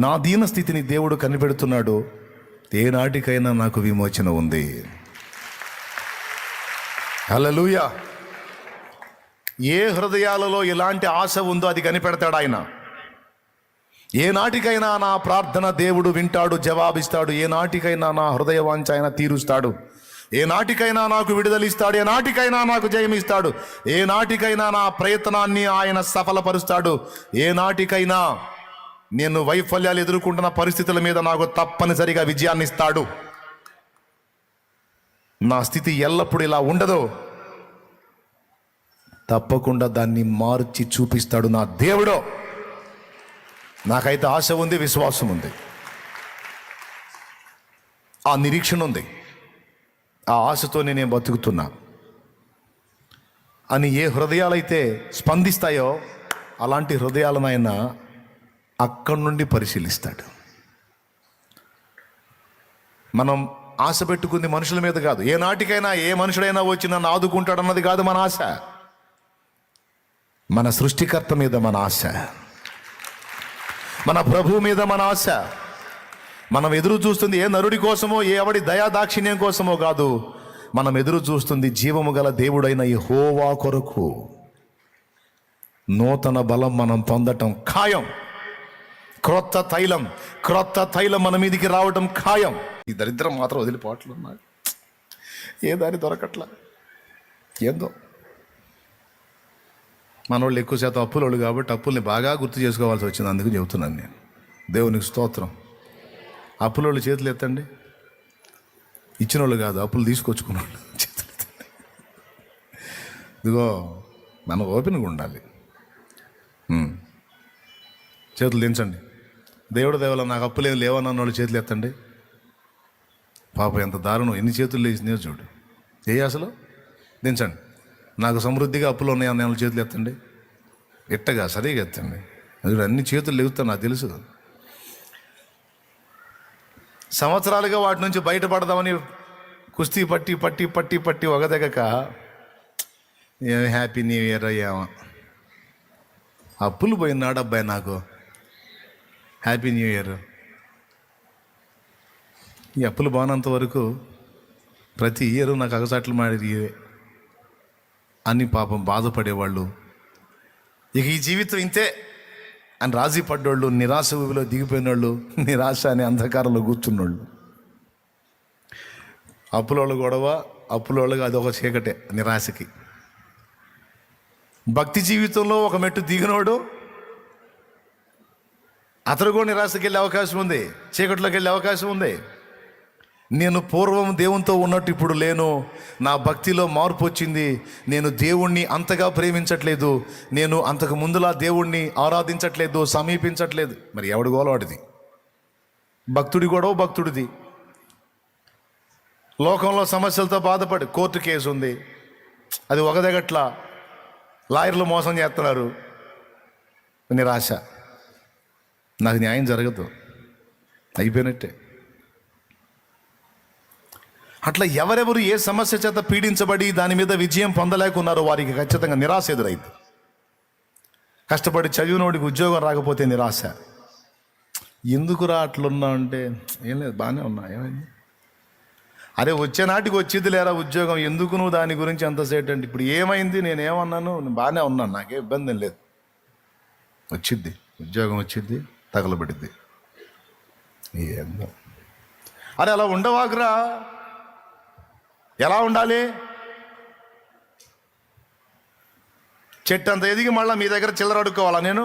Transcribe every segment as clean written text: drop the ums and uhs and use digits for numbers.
నా దీన స్థితిని దేవుడు కనిపెడుతున్నాడు. ఏనాటికైనా నాకు విమోచన ఉంది. హల్లెలూయా. ఏ హృదయాలలో ఎలాంటి ఆశ ఉందో అది కనిపెడతాడు ఆయన. ఏనాటికైనా నా ప్రార్థన దేవుడు వింటాడు, జవాబిస్తాడు. ఏనాటికైనా నా హృదయ వాంఛ ఆయన తీరుస్తాడు. ఏనాటికైనా నాకు విడుదలిస్తాడు. ఏనాటికైనా నాకు జయమిస్తాడు. ఏనాటికైనా నా ప్రయత్నాన్ని ఆయన సఫలపరుస్తాడు. ఏనాటికైనా నేను వైఫల్యాలు ఎదుర్కొంటున్న పరిస్థితుల మీద నాకు తప్పనిసరిగా విజయాన్ని ఇస్తాడు. నా స్థితి ఎల్లప్పుడూ ఇలా ఉండదు, తప్పకుండా దాన్ని మార్చి చూపిస్తాడు నా దేవుడు. నాకైతే ఆశ ఉంది, విశ్వాసం ఉంది, ఆ నిరీక్షణ ఉంది. ఆ ఆశతోనే నేను బతుకుతున్నా అని ఏ హృదయాలైతే స్పందిస్తాయో అలాంటి హృదయాలను ఆయన అక్కడి నుండి పరిశీలిస్తాడు. మనం ఆశ పెట్టుకుంది మనుషుల మీద కాదు. ఏ నాటికైనా ఏ మనుషుడైనా వచ్చి నన్ను ఆదుకుంటాడు అన్నది కాదు మన ఆశ. మన సృష్టికర్త మీద మన ఆశ, మన ప్రభువు మీద మన ఆశ. మనం ఎదురు చూస్తుంది ఏ నరుడి కోసమో, ఏ ఎవడి దయాదాక్షిణ్యం కోసమో కాదు. మనం ఎదురు చూస్తుంది జీవము గల దేవుడైన యెహోవా కొరకు. నూతన బలం మనం పొందటం ఖాయం. క్రొత్త తైలం మన మీదికి రావటం ఖాయం. ఈ దరిద్రం మాత్రం వదిలిపోవట్లు ఉన్నాయి. ఏ దారి దొరకట్లా. ఏందో మనోళ్ళు ఎక్కువ శాతం అప్పులోళ్ళు కాబట్టి అప్పుల్ని బాగా గుర్తు చేసుకోవాల్సి వచ్చింది. అందుకు చెబుతున్నాను నేను. దేవునికి స్తోత్రం. అప్పులోళ్ళు చేతులు ఎత్తండి. ఇచ్చిన వాళ్ళు కాదు, అప్పులు తీసుకొచ్చుకున్న వాళ్ళు చేతులు ఎత్తండి. ఇదిగో మనం ఓపెన్గా ఉండాలి. చేతులు దించండి. దేవుడు దేవల నాకు అప్పులేం లేవన్న వాళ్ళు చేతులు ఎత్తండి. పాపం ఎంత దారుణం, ఎన్ని చేతులు లేచినాయో చూడు. అసలు దించండి. నాకు సమృద్ధిగా అప్పులు ఉన్నాయన్న వాళ్ళు చేతులు ఎత్తండి. ఎట్టగా సరిగా ఎత్తండి. అది అన్ని చేతులు లేవుతాను, నాకు తెలుసు. సంవత్సరాలుగా వాటి నుంచి బయటపడదామని కుస్తీ పట్టి ఒకదగక ఏమి హ్యాపీ న్యూ ఇయర్ అయ్యామా. అప్పులు పోయినాడు అబ్బాయి నాకు హ్యాపీ న్యూ ఇయర్. ఈ అప్పులు బాగున్నంత వరకు ప్రతి ఇయర్ నాకు అగసాట్లు మాడేది అని పాపం బాధపడేవాళ్ళు. ఇక ఈ జీవితం ఇంతే అని రాజీ పడ్డోళ్ళు, నిరాశ ఊబిలో దిగిపోయిన వాళ్ళు, నిరాశ అనే అంధకారంలో కూర్చున్నోళ్ళు. అప్పులోళ్ళు గొడవ, అప్పులోళ్ళుగా అదొక చీకటే నిరాశకి. భక్తి జీవితంలో ఒక మెట్టు దిగినోడు అతడు కూడా నిరాశకి వెళ్ళే అవకాశం ఉంది, చీకట్లోకి వెళ్ళే అవకాశం ఉంది. నేను పూర్వం దేవునితో ఉన్నట్టు ఇప్పుడు లేను, నా భక్తిలో మార్పు వచ్చింది, నేను దేవుణ్ణి అంతగా ప్రేమించట్లేదు, నేను అంతకు ముందులా దేవుణ్ణి ఆరాధించట్లేదు, సమీపించట్లేదు. మరి ఎవడి గోల వాడిది. భక్తుడి గొడవ భక్తుడిది. లోకంలో సమస్యలతో బాధపడి కోర్టు కేసు ఉంది, అది ఒకదగట్లా, లాయర్లు మోసం చేస్తున్నారు, నిరాశ. నాకు న్యాయం జరగదు, అయిపోయినట్టే. అట్లా ఎవరెవరు ఏ సమస్య చేత పీడించబడి దాని మీద విజయం పొందలేకున్నారో వారికి ఖచ్చితంగా నిరాశ ఎదురైంది. కష్టపడి చదివినోడికి ఉద్యోగం రాకపోతే నిరాశ. ఎందుకురా అట్లున్నా అంటే ఏం లేదు, బాగానే ఉన్నా, ఏమైంది, అరే వచ్చే నాటికి వచ్చేది లేరా ఉద్యోగం, ఎందుకు నువ్వు దాని గురించి అంతసేటు అంటే ఇప్పుడు ఏమైంది, నేనేమన్నాను, బాగానే ఉన్నాను, నాకే ఇబ్బంది ఏం లేదు, వచ్చిద్ది ఉద్యోగం, వచ్చిద్ది, తగలబడిద్ది. ఏందో అరే అలా ఉండవాగ్రా. ఎలా ఉండాలి? చెట్టు అంత ఎదిగి మళ్ళీ మీ దగ్గర చిల్లర అడుక్కోవాలా నేను?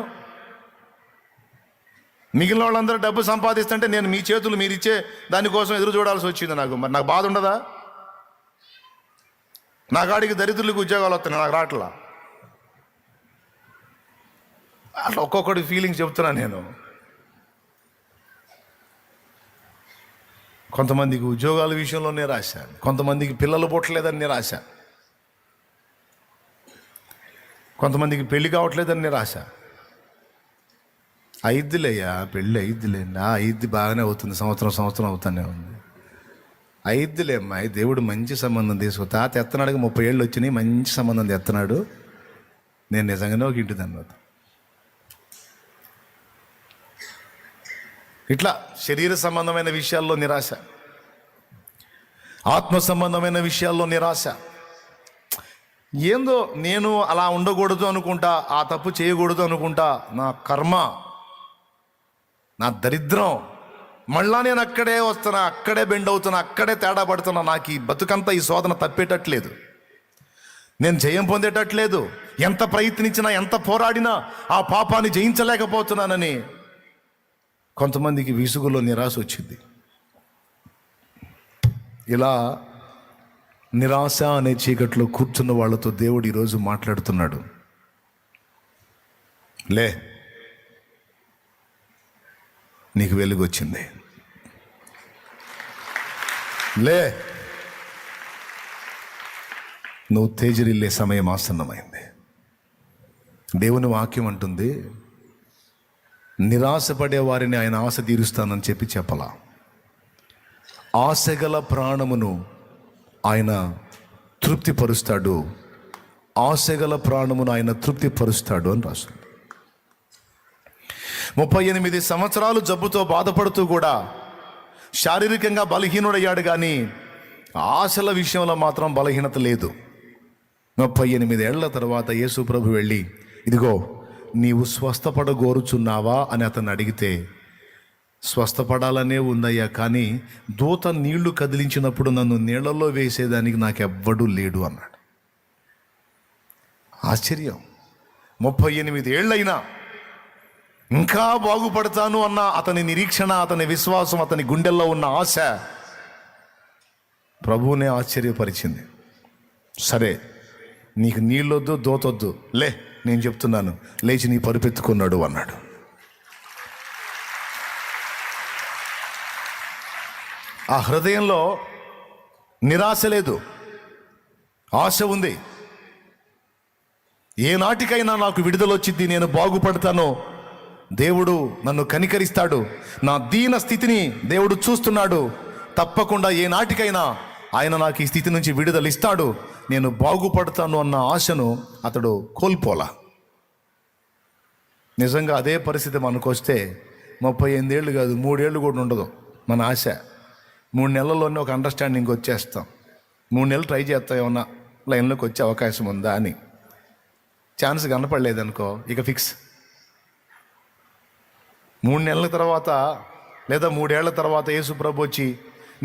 మిగిలిన వాళ్ళందరూ డబ్బు సంపాదిస్తుంటే నేను మీ చేతులు మీరు ఇచ్చే దానికోసం ఎదురు చూడాల్సి వచ్చింది నాకు. మరి నాకు బాధ ఉండదా? నా కాడికి దరిద్రులకు ఉద్యోగాలు వస్తున్నాయి, నాకు రావట్లా. అట్లా ఒక్కొక్కటి ఫీలింగ్స్ చెప్తున్నా నేను. కొంతమందికి ఉద్యోగాల విషయంలో నిరాశ, కొంతమందికి పిల్లలు పుట్టలేదని నిరాశ, కొంతమందికి పెళ్లి కావట్లేదని నిరాశ. అయిద్దిలేయ్యా, పెళ్ళి అయిద్దిలే, అయిద్ది బాగానే అవుతుంది, సంవత్సరం అవుతానే ఉంది, అయిద్దిలే అమ్మాయి, దేవుడు మంచి సంబంధం తీసుకో. తాత ఎత్తనాడుగా 30 ఏళ్ళు వచ్చినాయి, మంచి సంబంధం ఎత్తనాడు, నేను నిజంగానే ఒక ఇంటి దాన్ని. ఇట్లా శరీర సంబంధమైన విషయాల్లో నిరాశ, ఆత్మ సంబంధమైన విషయాల్లో నిరాశ. ఏందో నేను అలా ఉండకూడదు అనుకుంటా, ఆ తప్పు చేయకూడదు అనుకుంటా, నా కర్మ, నా దరిద్రం, మళ్ళా నేను అక్కడే వస్తున్నా, అక్కడే బెండ్ అవుతున్నా, అక్కడే తేడా పడుతున్నా, నాకు ఈ బతుకంతా ఈ శోధన తప్పేటట్లేదు, నేను జయం పొందేటట్లేదు, ఎంత ప్రయత్నించినా ఎంత పోరాడినా ఆ పాపాన్ని జయించలేకపోతున్నానని కొంతమందికి విసుగులో నిరాశ వచ్చింది. ఇలా నిరాశ అనే చీకట్లో కూర్చున్న వాళ్ళతో దేవుడు ఈరోజు మాట్లాడుతున్నాడు. లే, నీకు వెలుగు వచ్చింది, లే, నువ్వు తేజరిల్లే సమయం ఆసన్నమైంది. దేవుని వాక్యం అంటుంది, నిరాశపడే వారిని ఆయన ఆశ తీరుస్తానని చెప్పలా. ఆశగల ప్రాణమును ఆయన తృప్తిపరుస్తాడు, ఆశగల ప్రాణమును ఆయన తృప్తిపరుస్తాడు అని రాస్తుంది. 38 సంవత్సరాలు జబ్బుతో బాధపడుతూ కూడా శారీరకంగా బలహీనుడయ్యాడు, కానీ ఆశల విషయంలో మాత్రం బలహీనత లేదు. 38 ఏళ్ల తర్వాత యేసు ప్రభు వెళ్ళి, ఇదిగో నీవు స్వస్థపడగోరుచున్నావా అని అతన్ని అడిగితే, స్వస్థపడాలనే ఉందయ్యా, కానీ దూత నీళ్లు కదిలించినప్పుడు నన్ను నీళ్లలో వేసేదానికి నాకెవ్వడూ లేడు అన్నాడు. ఆశ్చర్యం. 38 ఏళ్ళైనా ఇంకా బాగుపడతాను అన్న అతని నిరీక్షణ, అతని విశ్వాసం, అతని గుండెల్లో ఉన్న ఆశ ప్రభువునే ఆశ్చర్యపరిచింది. సరే, నీకు నీళ్ళొద్దు, దోతొద్దు, లే, నేను చెప్తున్నాను, లేచి నీ పరుపెత్తుకున్నాడు అన్నాడు. ఆ హృదయంలో నిరాశ లేదు, ఆశ ఉంది. ఏనాటికైనా నాకు విడుదల వచ్చింది, నేను బాగుపడతాను, దేవుడు నన్ను కనికరిస్తాడు, నా దీన స్థితిని దేవుడు చూస్తున్నాడు, తప్పకుండా ఏనాటికైనా ఆయన నాకు ఈ స్థితి నుంచి విడుదల ఇస్తాడు, నేను బాగుపడతాను అన్న ఆశను అతడు కోల్పోలా. నిజంగా అదే పరిస్థితి మనకొస్తే 38 ఏళ్ళు కాదు, 3 ఏళ్ళు కూడా ఉండదు మన ఆశ. 3 నెలల్లోనే ఒక అండర్స్టాండింగ్ వచ్చేస్తాం. 3 నెలలు ట్రై చేస్తాం, ఏమన్నా లైన్లోకి వచ్చే అవకాశం ఉందా అని. ఛాన్స్ కనపడలేదనుకో, ఇక ఫిక్స్. 3 నెలల తర్వాత లేదా 3 ఏళ్ల తర్వాత యేసు ప్రభు వచ్చి,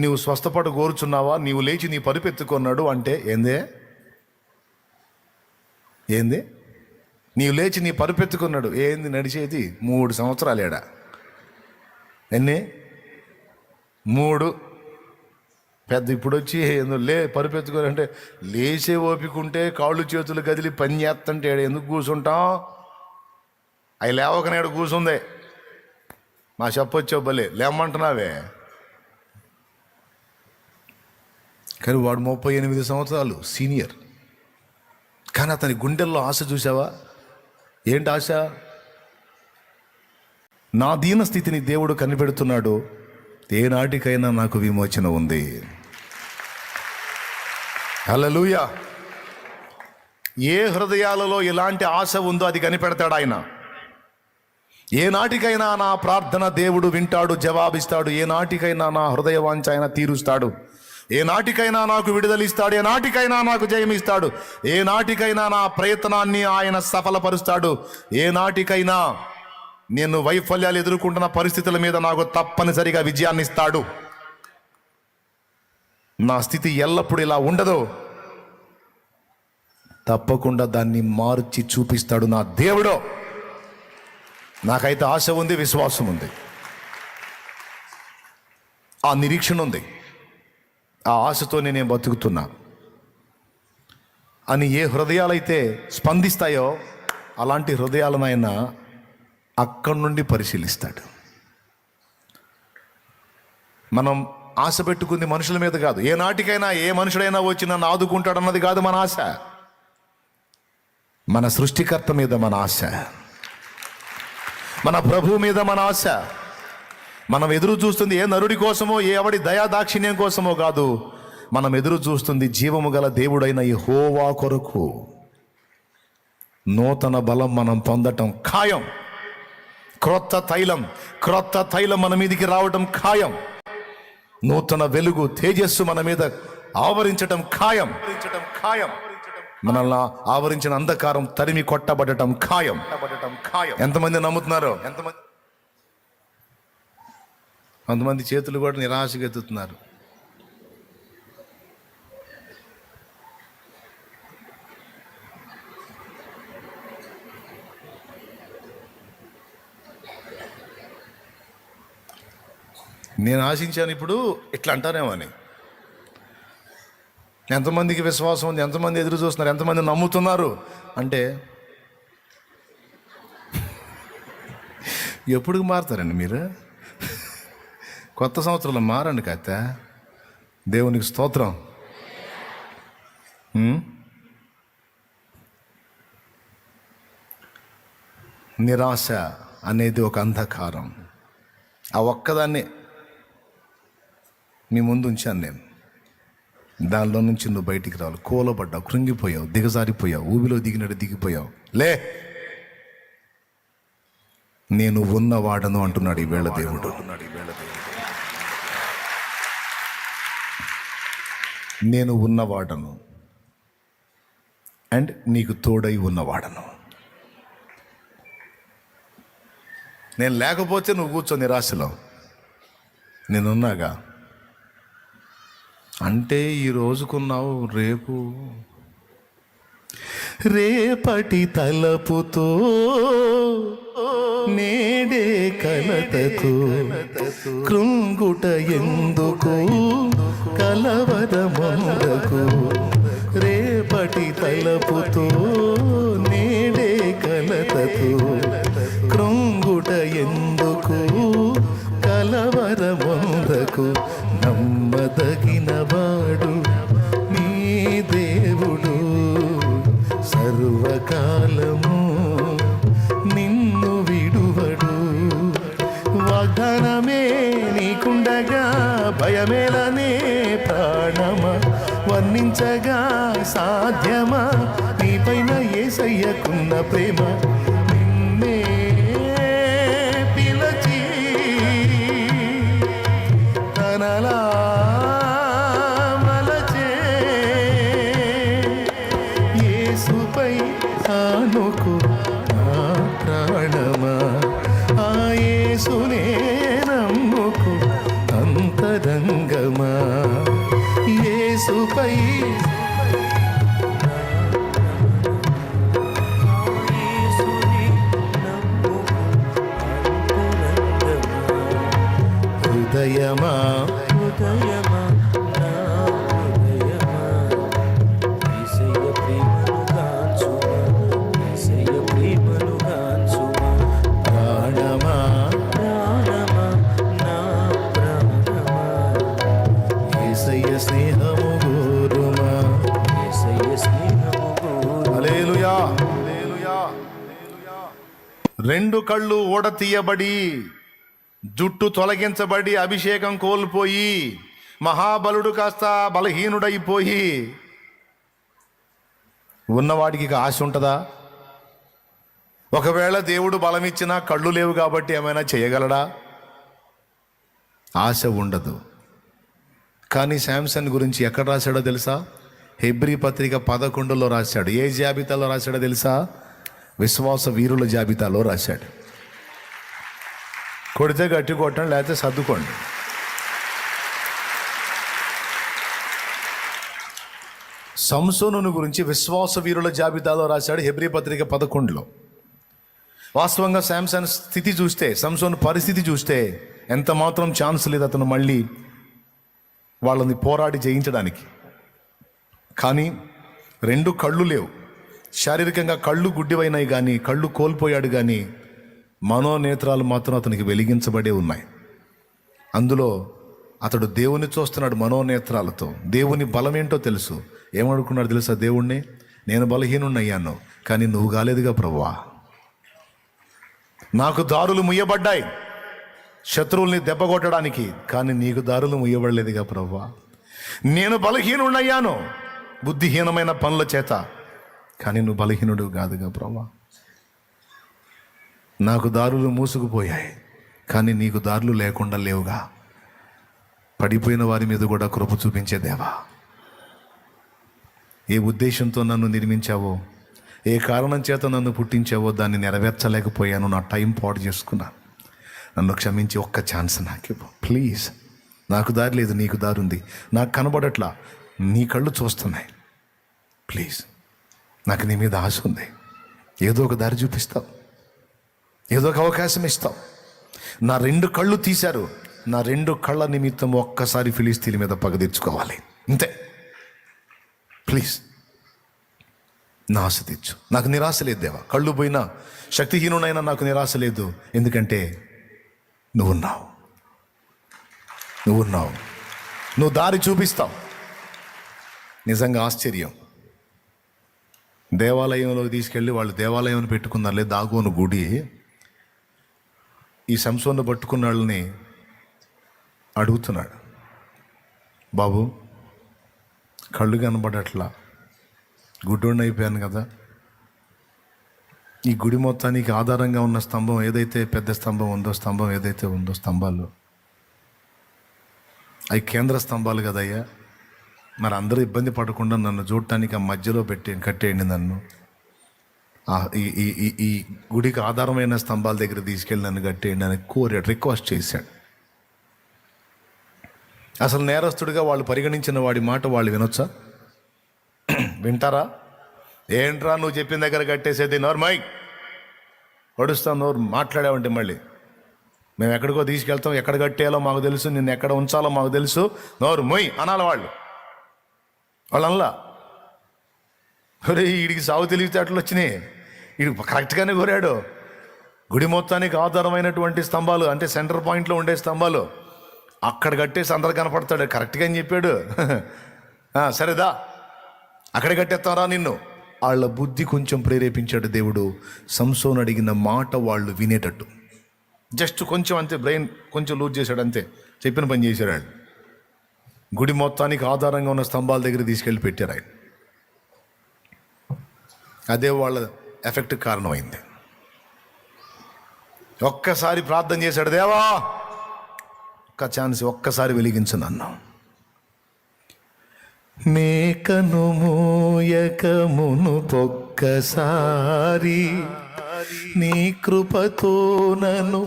నీవు స్వస్థపడు కోరుచున్నావా, నీవు లేచి నీ పరుపెత్తుకున్నాడు అంటే, ఏంది నీవు లేచి నీ పరుపెత్తుకున్నాడు ఏంది? నడిచేది 3 సంవత్సరాలు ఏడా, ఎన్ని 3 పెద్ద. ఇప్పుడు వచ్చి లే పరుపెత్తుకోవాలంటే, లేచే ఓపికంటే కాళ్ళు చేతులు కదిలి పని చేస్తుంటే ఎందుకు కూర్చుంటాం? అవి లేవకనేడు కూర్చుందే, మా చెప్పొచ్చావు భలే లేమంటున్నావే. కానీ వాడు 38 సంవత్సరాలు సీనియర్, కానీ అతని గుండెల్లో ఆశ చూసావా? ఏంటి ఆశ? నా దీన స్థితిని దేవుడు కనిపెడుతున్నాడు, ఏనాటికైనా నాకు విమోచన ఉంది. హల్లెలూయా. ఏ హృదయాలలో ఎలాంటి ఆశ ఉందో అది కనిపెడతాడు ఆయన. ఏనాటికైనా నా ప్రార్థన దేవుడు వింటాడు, జవాబిస్తాడు. ఏనాటికైనా నా హృదయ వాంఛ ఆయన తీరుస్తాడు. ఏనాటికైనా నాకు విడుదలిస్తాడు. ఏనాటికైనా నాకు జయమిస్తాడు. ఏనాటికైనా నా ప్రయత్నాన్ని ఆయన సఫలపరుస్తాడు. ఏనాటికైనా నేను వైఫల్యాలు ఎదుర్కొంటున్న పరిస్థితుల మీద నాకు తప్పనిసరిగా విజయాన్ని ఇస్తాడు. నా స్థితి ఎల్లప్పుడూ ఇలా ఉండదు, తప్పకుండా దాన్ని మార్చి చూపిస్తాడు నా దేవుడు. నాకైతే ఆశ ఉంది, విశ్వాసం ఉంది, ఆ నిరీక్షణ ఉంది. ఆ ఆశతోనే నేను బతుకుతున్నా అని ఏ హృదయాలైతే స్పందిస్తాయో అలాంటి హృదయాలను ఆయన అక్కడి నుండి పరిశీలిస్తాడు. మనం ఆశ పెట్టుకుంది మనుషుల మీద కాదు. ఏ నాటికైనా ఏ మనుషుడైనా వచ్చి నన్ను ఆదుకుంటాడు అన్నది కాదు మన ఆశ. మన సృష్టికర్త మీద మన ఆశ, మన ప్రభువు మీద మన ఆశ. మనం ఎదురు చూస్తుంది ఏ నరుడి కోసమో, ఏ ఎవడి దయాదాక్షిణ్యం కోసమో కాదు. మనం ఎదురు చూస్తుంది జీవము గల దేవుడైన యెహోవా కొరకు. నూతన బలం మనం పొందటం ఖాయం క్రొత్త తైలం మన మీదికి రావడం ఖాయం. నూతన వెలుగు, తేజస్సు మన మీద ఆవరించటం ఖాయం. మనల్ని ఆవరించిన అంధకారం తరిమి కొట్టబడటం ఖాయం. ఎంతమంది నమ్ముతున్నారు? కొంతమంది చేతులు కూడా నిరాశగా ఎత్తుతున్నారు. నేను ఆశించాను ఇప్పుడు ఇట్లా అంటారేమో అని. ఎంతమందికి విశ్వాసం ఉంది, ఎంతమంది ఎదురు చూస్తున్నారు, ఎంతమంది నమ్ముతున్నారు అంటే ఎప్పుడు మారుతారండి మీరు? కొత్త సంవత్సరంలో మారండి కాత. దేవునికి స్తోత్రం. నిరాశ అనేది ఒక అంధకారం. ఆ ఒక్కదాన్ని నీ ముందు ఉంచాను నేను. దానిలో నుంచి నువ్వు బయటికి రావాలి. కూలబడ్డావు, కృంగిపోయావు, దిగజారిపోయావు, ఊబిలో దిగినట్టు దిగిపోయావు. లే, నేను ఉన్నవాడను అంటున్నాడు ఈవేళ దేవుడు. నేను ఉన్నవాడను అండ్ నీకు తోడై ఉన్నవాడను. నేను లేకపోతే నువ్వు కూర్చో నిరాశలో, నేనున్నాగా. అంటే ఈ రోజుకున్నావు, రేపటి తలపుతో నేడే కలతతో కృంగుట ఎందుకు, కలవరముందకు. రేపటి తలపుతో నేడే కలతతో కృంగుట ఎందుకు, కలవరముందకు. నమ్మదగిన వాడు నీ దేవుడు, సర్వకాలము నిన్ను విడువడు. వాగ్దానమే నీకుండగా భయమేలనే ప్రాణమా, వర్ణించగా సాధ్యమా నీపైన యేసయ్యకున్న ప్రేమ. నిన్నే పిలచి తనలా మలచే యేసుపై ఆనుకు నా ప్రాణమా, ఆ యేసునే నమ్ముకు అంతరంగమా. యేసుపై హృదయమా, హృదయమా, నా హృదయమా, యేసయ్య ప్రేమను గాంచుమా, యేసయ్య ప్రేమను గాంచుమా. ప్రాణమా, ప్రాణమా, నా ప్రాణమా, యేసయ్య స్నేహము గోరుమా, యేసయ్య స్నేహము గోరు. హల్లెలూయా, హల్లెలూయా. రెండు కళ్ళు ఊడతీయబడి, జుట్టు తొలగించబడి, అభిషేకం కోల్పోయి, మహాబలుడు కాస్త బలహీనుడైపోయి ఉన్నవాడికి ఆశ ఉంటుందా? ఒకవేళ దేవుడు బలం ఇచ్చినా కళ్ళు లేవు కాబట్టి ఏమైనా చేయగలడా? ఆశ ఉండదు. కానీ శాంసన్ గురించి ఎక్కడ రాశాడో తెలుసా? హెబ్రీ పత్రిక 11లో రాశాడు. ఏ జాబితాలో రాశాడో తెలుసా? విశ్వాస వీరుల జాబితాలో రాశాడు. కొడితే గట్టి కొట్టండి, లేకపోతే సర్దుకోండి. సంసోను గురించి విశ్వాస వీరుల జాబితాలో రాశాడు హెబ్రీ పత్రిక 11లో. వాస్తవంగా శాంసన్ స్థితి చూస్తే, సంసోను పరిస్థితి చూస్తే ఎంత మాత్రం ఛాన్స్ లేదు అతను మళ్ళీ వాళ్ళని పోరాడి జయించడానికి. కానీ రెండు కళ్ళు లేవు. శారీరకంగా కళ్ళు గుడ్డివైనాయి, కానీ కళ్ళు కోల్పోయాడు, కానీ మనోనేత్రాలు మాత్రం అతనికి వెలిగించబడే ఉన్నాయి. అందులో అతడు దేవుని చూస్తున్నాడు మనోనేత్రాలతో. దేవుని బలం ఏంటో తెలుసు. ఏమనుకున్నాడు తెలుసా? దేవుణ్ణి, నేను బలహీనున్నయ్యాను, కానీ నువ్వు కాలేదుగా ప్రభువా. నాకు దారులు ముయ్యబడ్డాయి శత్రువుల్ని దెబ్బకొట్టడానికి, కానీ నీకు దారులు ముయ్యబడలేదుగా ప్రభువా. నేను బలహీనున్నయ్యాను బుద్ధిహీనమైన పనుల చేత, కానీ నువ్వు బలహీనుడు కాదుగా ప్రభువా. నాకు దారులు మూసుకుపోయాయి, కానీ నీకు దారులు లేకుండా లేవుగా. పడిపోయిన వారి మీద కూడా కృప చూపించే దేవా, ఏ ఉద్దేశంతో నన్ను నిర్మించావో, ఏ కారణం చేత నన్ను పుట్టించావో దాన్ని నెరవేర్చలేకపోయాను. నా టైం పాడు చేసుకున్నాను. నన్ను క్షమించి ఒక్క ఛాన్స్ నాకు ఇవ్వు ప్లీజ్. నాకు దారి లేదు, నీకు దారి ఉంది. నాకు కనబడట్లా, నీ కళ్ళు చూస్తున్నాయి. ప్లీజ్, నాకు నీ మీద ఆశ ఉంది. ఏదో ఒక దారి చూపిస్తావు, ఏదో ఒక అవకాశం ఇస్తావు. నా 2 కళ్ళు తీశారు, నా 2 కళ్ళ నిమిత్తం ఒక్కసారి ఫిలిస్తీన్ల మీద పగ తీర్చుకోవాలి, అంతే. ప్లీజ్ నా ఆశ తీర్చు. నాకు నిరాశ లేదు దేవా. కళ్ళు పోయినా, శక్తిహీనునైనా నాకు నిరాశ లేదు. ఎందుకంటే నువ్వున్నావు, నువ్వు దారి చూపిస్తావు. నిజంగా ఆశ్చర్యం. దేవాలయంలోకి తీసుకెళ్ళి వాళ్ళు దేవాలయం పెట్టుకున్నారులే, దాగోను గుడి. ఈ సంసోన్ను పట్టుకున్న వాళ్ళని అడుగుతున్నాడు, బాబు కళ్ళు కనబడట్లా, గుడ్డోడిని అయిపోయాను కదా. ఈ గుడి మొత్తానికి ఆధారంగా ఉన్న స్తంభం ఏదైతే, పెద్ద స్తంభం ఉందో, స్తంభం ఏదైతే ఉందో, స్తంభాలు అవి కేంద్ర స్తంభాలు కదయ్యా. మరి అందరూ ఇబ్బంది పడకుండా నన్ను చూడటానికి ఆ మధ్యలో కట్టేయండి నన్ను. ఈ గుడికి ఆధారమైన స్తంభాల దగ్గర తీసుకెళ్ళి నన్ను కట్టేయండి అని రిక్వెస్ట్ చేశాడు. అసలు నేరస్తుడిగా వాళ్ళు పరిగణించిన వాడి మాట వాళ్ళు వినొచ్చా? వింటారా? ఏంట్రా నువ్వు చెప్పిన దగ్గర కట్టేసేది, నోర్మై పడుస్తాం, నోరు మాట్లాడావంటే మళ్ళీ మేము ఎక్కడికో తీసుకెళ్తాం, ఎక్కడ కట్టేయాలో మాకు తెలుసు, నిన్ను ఎక్కడ ఉంచాలో మాకు తెలుసు, నోరు మొయ్ అనాలి వాళ్ళల్లా. వీడికి సాగు తెలివితేటలు వచ్చినాయి, వీడు కరెక్ట్గానే కోరాడు. గుడి మొత్తానికి ఆధారమైనటువంటి స్తంభాలు అంటే సెంటర్ పాయింట్లో ఉండే స్తంభాలు అక్కడ కట్టేసి అందరు కనపడతాడు, కరెక్ట్గా అని చెప్పాడు. సరేదా అక్కడ కట్టేస్తారా నిన్ను. వాళ్ళ బుద్ధి కొంచెం ప్రేరేపించాడు దేవుడు. సంసోను అడిగిన మాట వాళ్ళు వినేటట్టు జస్ట్ కొంచెం అంతే, బ్రెయిన్ కొంచెం లూజ్ చేశాడు అంతే, చెప్పిన పని చేశాడు ఆయన. గుడి మొత్తానికి ఆధారంగా ఉన్న స్తంభాల దగ్గర తీసుకెళ్ళి పెట్టారు ఆయన. అదే వాళ్ళ ఎఫెక్ట్ కారణమైంది. ఒక్కసారి ప్రార్థన చేశాడు, దేవా ఒక్క ఛాన్స్, ఒక్కసారి వెలిగించు నన్ను. మేకను మూయకమును ఒక్కసారి నీ కృపతో నన్ను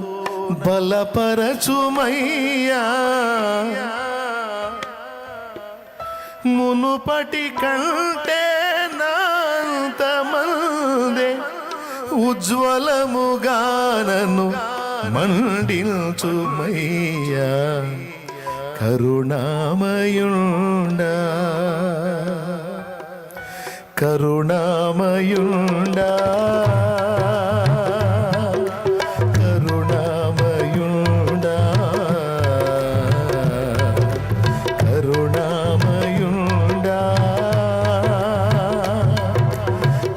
బలపరచుమయ్యా. మునుపటి కంటే నాంతమందే ఉజ్వలముగా నన్ను మండించుమయ్యా. కరుణామయుండా కరుణామయుండా కరుణామయుండా కరుణామయుండా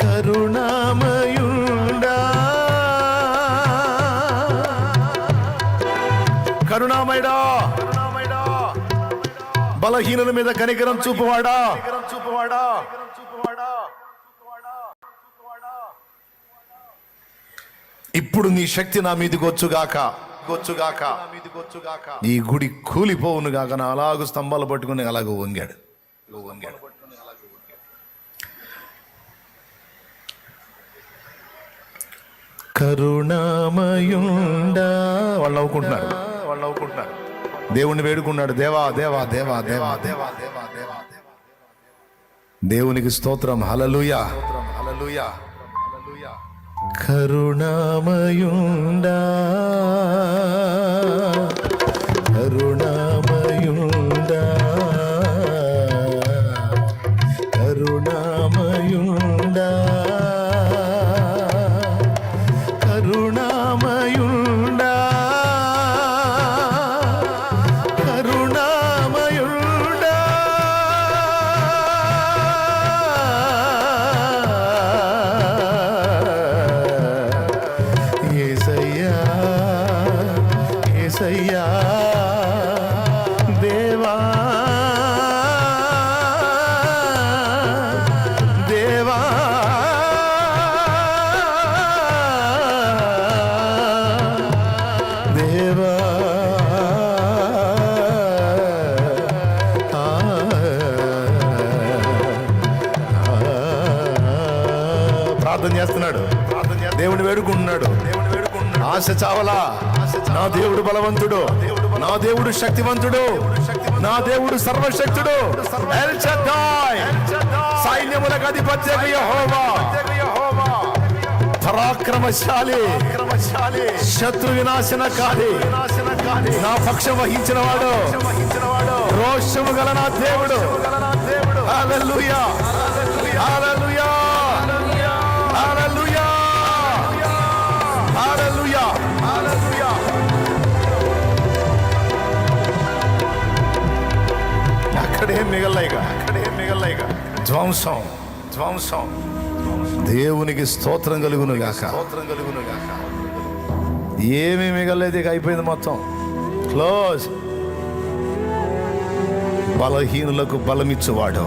కరుణామయుండా కరుణామయుడా, బలహీనుల మీద కనికరం చూపువాడా. ఇప్పుడు నీ శక్తి నా మీదకి వచ్చుగాక. ఈ గుడి కూలిపోవును గాక. నా అలాగూ స్తంభాలు పట్టుకుని అలాగూ వంగాడు. కరుణామయుండా వాళ్ళు నవ్వుకుంటున్నారు. దేవుణ్ణి వేడుకున్నాడు, దేవా దేవా దేవా దేవా దేవా దేవా దేవా దేవునికి స్తోత్రం, హల్లెలూయా హల్లెలూయా హల్లెలూయా. కరుణామయుండా కరుణామయుండా కరుణామయుండా కరుణామయుండా కరుణామయుండా యేసయ్యా యేసయ్యా దేవా దేవా ప్రార్థన చేస్తున్నాడు, దేవుని వేడుకుంటున్నాడు. ఆశ చావలా. నా దేవుడు బలవంతుడు, నా దేవుడు శక్తివంతుడు, నా దేవుడు సర్వశక్తుడు, ఎల్ షద్దాయ్, సైన్యములకు అధిపత్యగు యెహోవా, పరాక్రమశాలి, శత్రు వినాశనకారి, నా పక్షం వహించిన వాడు, రోషము గల నా దేవుడు. హల్లెలూయా, హల్లెలూయా, హల్లెలూయా, హల్లెలూయా, హల్లెలూయా. అక్కడేం మిగల్లాయిగా ధ్వంసం. దేవునికి స్తోత్రం కలుగును గాక. ఏమీ మిగలేదు, ఇక అయిపోయింది మొత్తం. క్లోజ్. బలహీనులకు బలమిచ్చువాడు,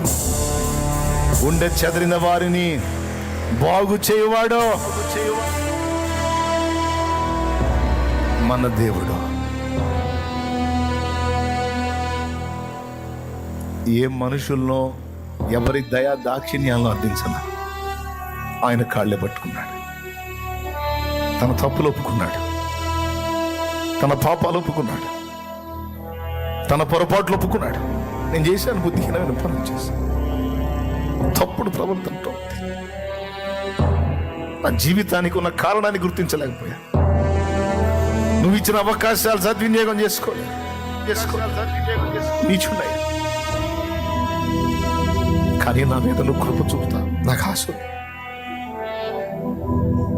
గుండె చెదిరిన వారిని బాగు చేయువాడు మన దేవుడు. ఏ మనుషుల్లో ఎవరి దయా దాక్షిణ్యాలను అర్థించను. ఆయన కాళ్ళే పట్టుకున్నాడు, తన తప్పులు ఒప్పుకున్నాడు, తన పాపాలు ఒప్పుకున్నాడు, తన పొరపాట్లు ఒప్పుకున్నాడు. నేను చేశాను, బుద్ధిహీనమైన పనులు చేశాను, తప్పుడు ప్రవర్తనతో నా జీవితానికి ఉన్న కారణాన్ని గుర్తించలేకపోయా. నువ్వు ఇచ్చిన అవకాశాలు సద్వినియోగం చేసుకోలేదు. నీచున్నాయి, కానీ నా మీద నువ్వు కృప చూపుతా. నాకు ఆశ,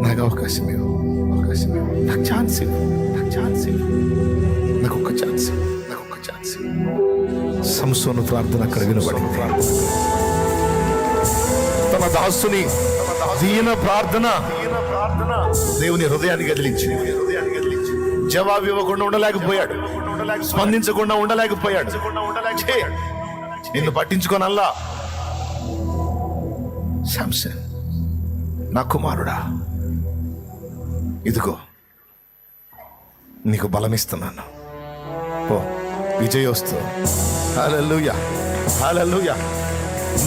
నాకు అవకాశం ఇవ్వు, నాకు ఛాన్స్ ఇవ్వు, నాకు ఒక్క ఛాన్స్. సంసోను ప్రార్థన అక్కడ వినబడింది. తన దాసుని దీన ప్రార్థన దేవుని హృదయాన్ని కదిలించింది. జవాబు ఇవ్వకుండా ఉండలేకపోయాడు, స్పందించకుండా ఉండలేకపోయాడు. నిన్ను పట్టించుకోనల్లా. శాంసన్, నా కుమారుడా, ఇదిగో నీకు బలమిస్తున్నాను, ఓ విజయోస్తు. హల్లెలూయా, హల్లెలూయా.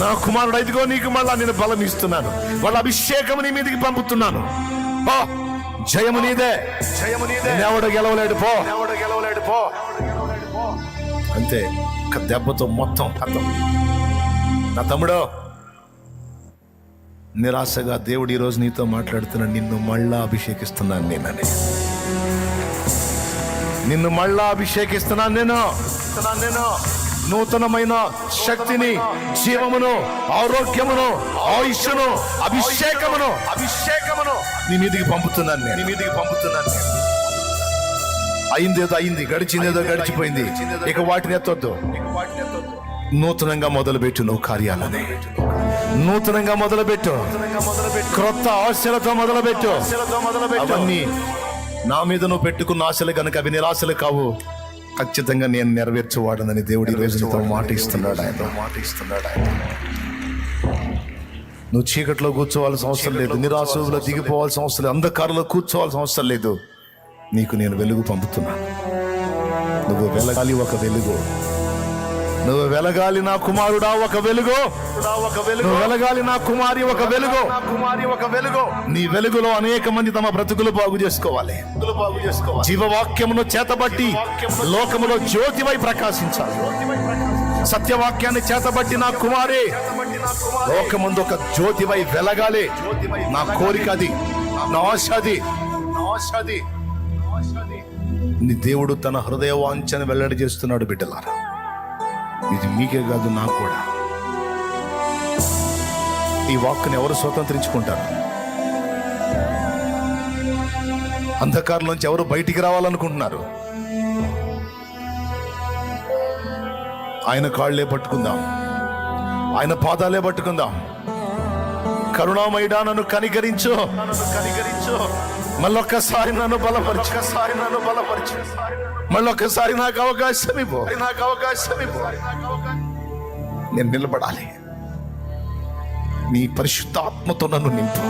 నా కుమారుడు, ఇదిగో నీకు మళ్ళా నేను బలం ఇస్తున్నాను, వాళ్ళ అభిషేకం నీ మీదకి పంపుతున్నాను. ఓ జయము నీదే, ఎవడు గెలవలేడు పో. అంతే, ఒక దెబ్బతో మొత్తం అర్థం. నా తమ్ముడు, నిరాశగా దేవుడు ఈరోజు నీతో మాట్లాడుతున్నాడు. నిన్ను మళ్ళా అభిషేకిస్తున్నాను నిన్ను మళ్ళా అభిషేకిస్తున్నాను నేను. నూతనమైన శక్తిని, జీవమును, ఆరోగ్యమును, ఆయుష్ను, అభిషేకమును నీ మీదికి పంపుతున్నాను నేను. అయిందేదో అయింది, గడిచిందేదో గడిచిపోయింది, ఇక వాటిని ఎత్తొద్దు. నూతనంగా మొదలుపెట్టు నువ్వు కార్యాలని. నూతనంగా మొదలుపెట్టు, క్రొత్త ఆశలతో మొదలుపెట్టు. అవన్నీ నా మీద నువ్వు పెట్టుకున్న ఆశలు కనుక అవి నిరాశలు కావు. ఖచ్చితంగా నేను నెరవేర్చువాడనని దేవుడి రోజులతో మాట ఇస్తున్నాడు ఆయన. నువ్వు చీకట్లో కూర్చోవాల్సిన అవసరం లేదు, నిరాశలో దిగిపోవాల్సిన అవసరం లేదు, అంధకారంలో కూర్చోవాల్సిన అవసరం లేదు. నీకు నేను వెలుగు పంపుతున్నాను. నువ్వు వెలగాలి ఒక వెలుగు. నువ్వు వెలగాలి నా కుమారుడా ఒక వెలుగు. నువ్వు వెలగాలి నా కుమారి ఒక వెలుగు. నీ వెలుగులో అనేక మంది తమ బ్రతుకులు బాగు చేసుకోవాలి. జీవవాక్యమును చేతబట్టి లోకములో జ్యోతివై ప్రకాశించాలి. సత్యవాక్యాన్ని చేతబట్టి నా కుమారి లోకముందు ఒక జ్యోతివై వెలగాలి. నా కోరిక అది, నా ఆశ అది. నీ దేవుడు తన హృదయ వాంఛను వెల్లడి చేస్తున్నాడు. బిడ్డలారా, ఇది మీకే కాదు, నాకు కూడా. ఈ వాక్కుని ఎవరు స్వతంత్రించుకుంటారు? అంధకారంలోంచి ఎవరు బయటికి రావాలనుకుంటున్నారు? ఆయన కాళ్లే పట్టుకుందాం, ఆయన పాదాలే పట్టుకుందాం. కరుణామయుడా, నన్ను కనికరించు, మళ్ళొక్కసారి నన్ను బలపరచు, మళ్ళొక్కసారి నాకు అవకాశం ఇవ్వు. నేను నిలబడాలి, నీ పరిశుద్ధాత్మతో నన్ను నింపు.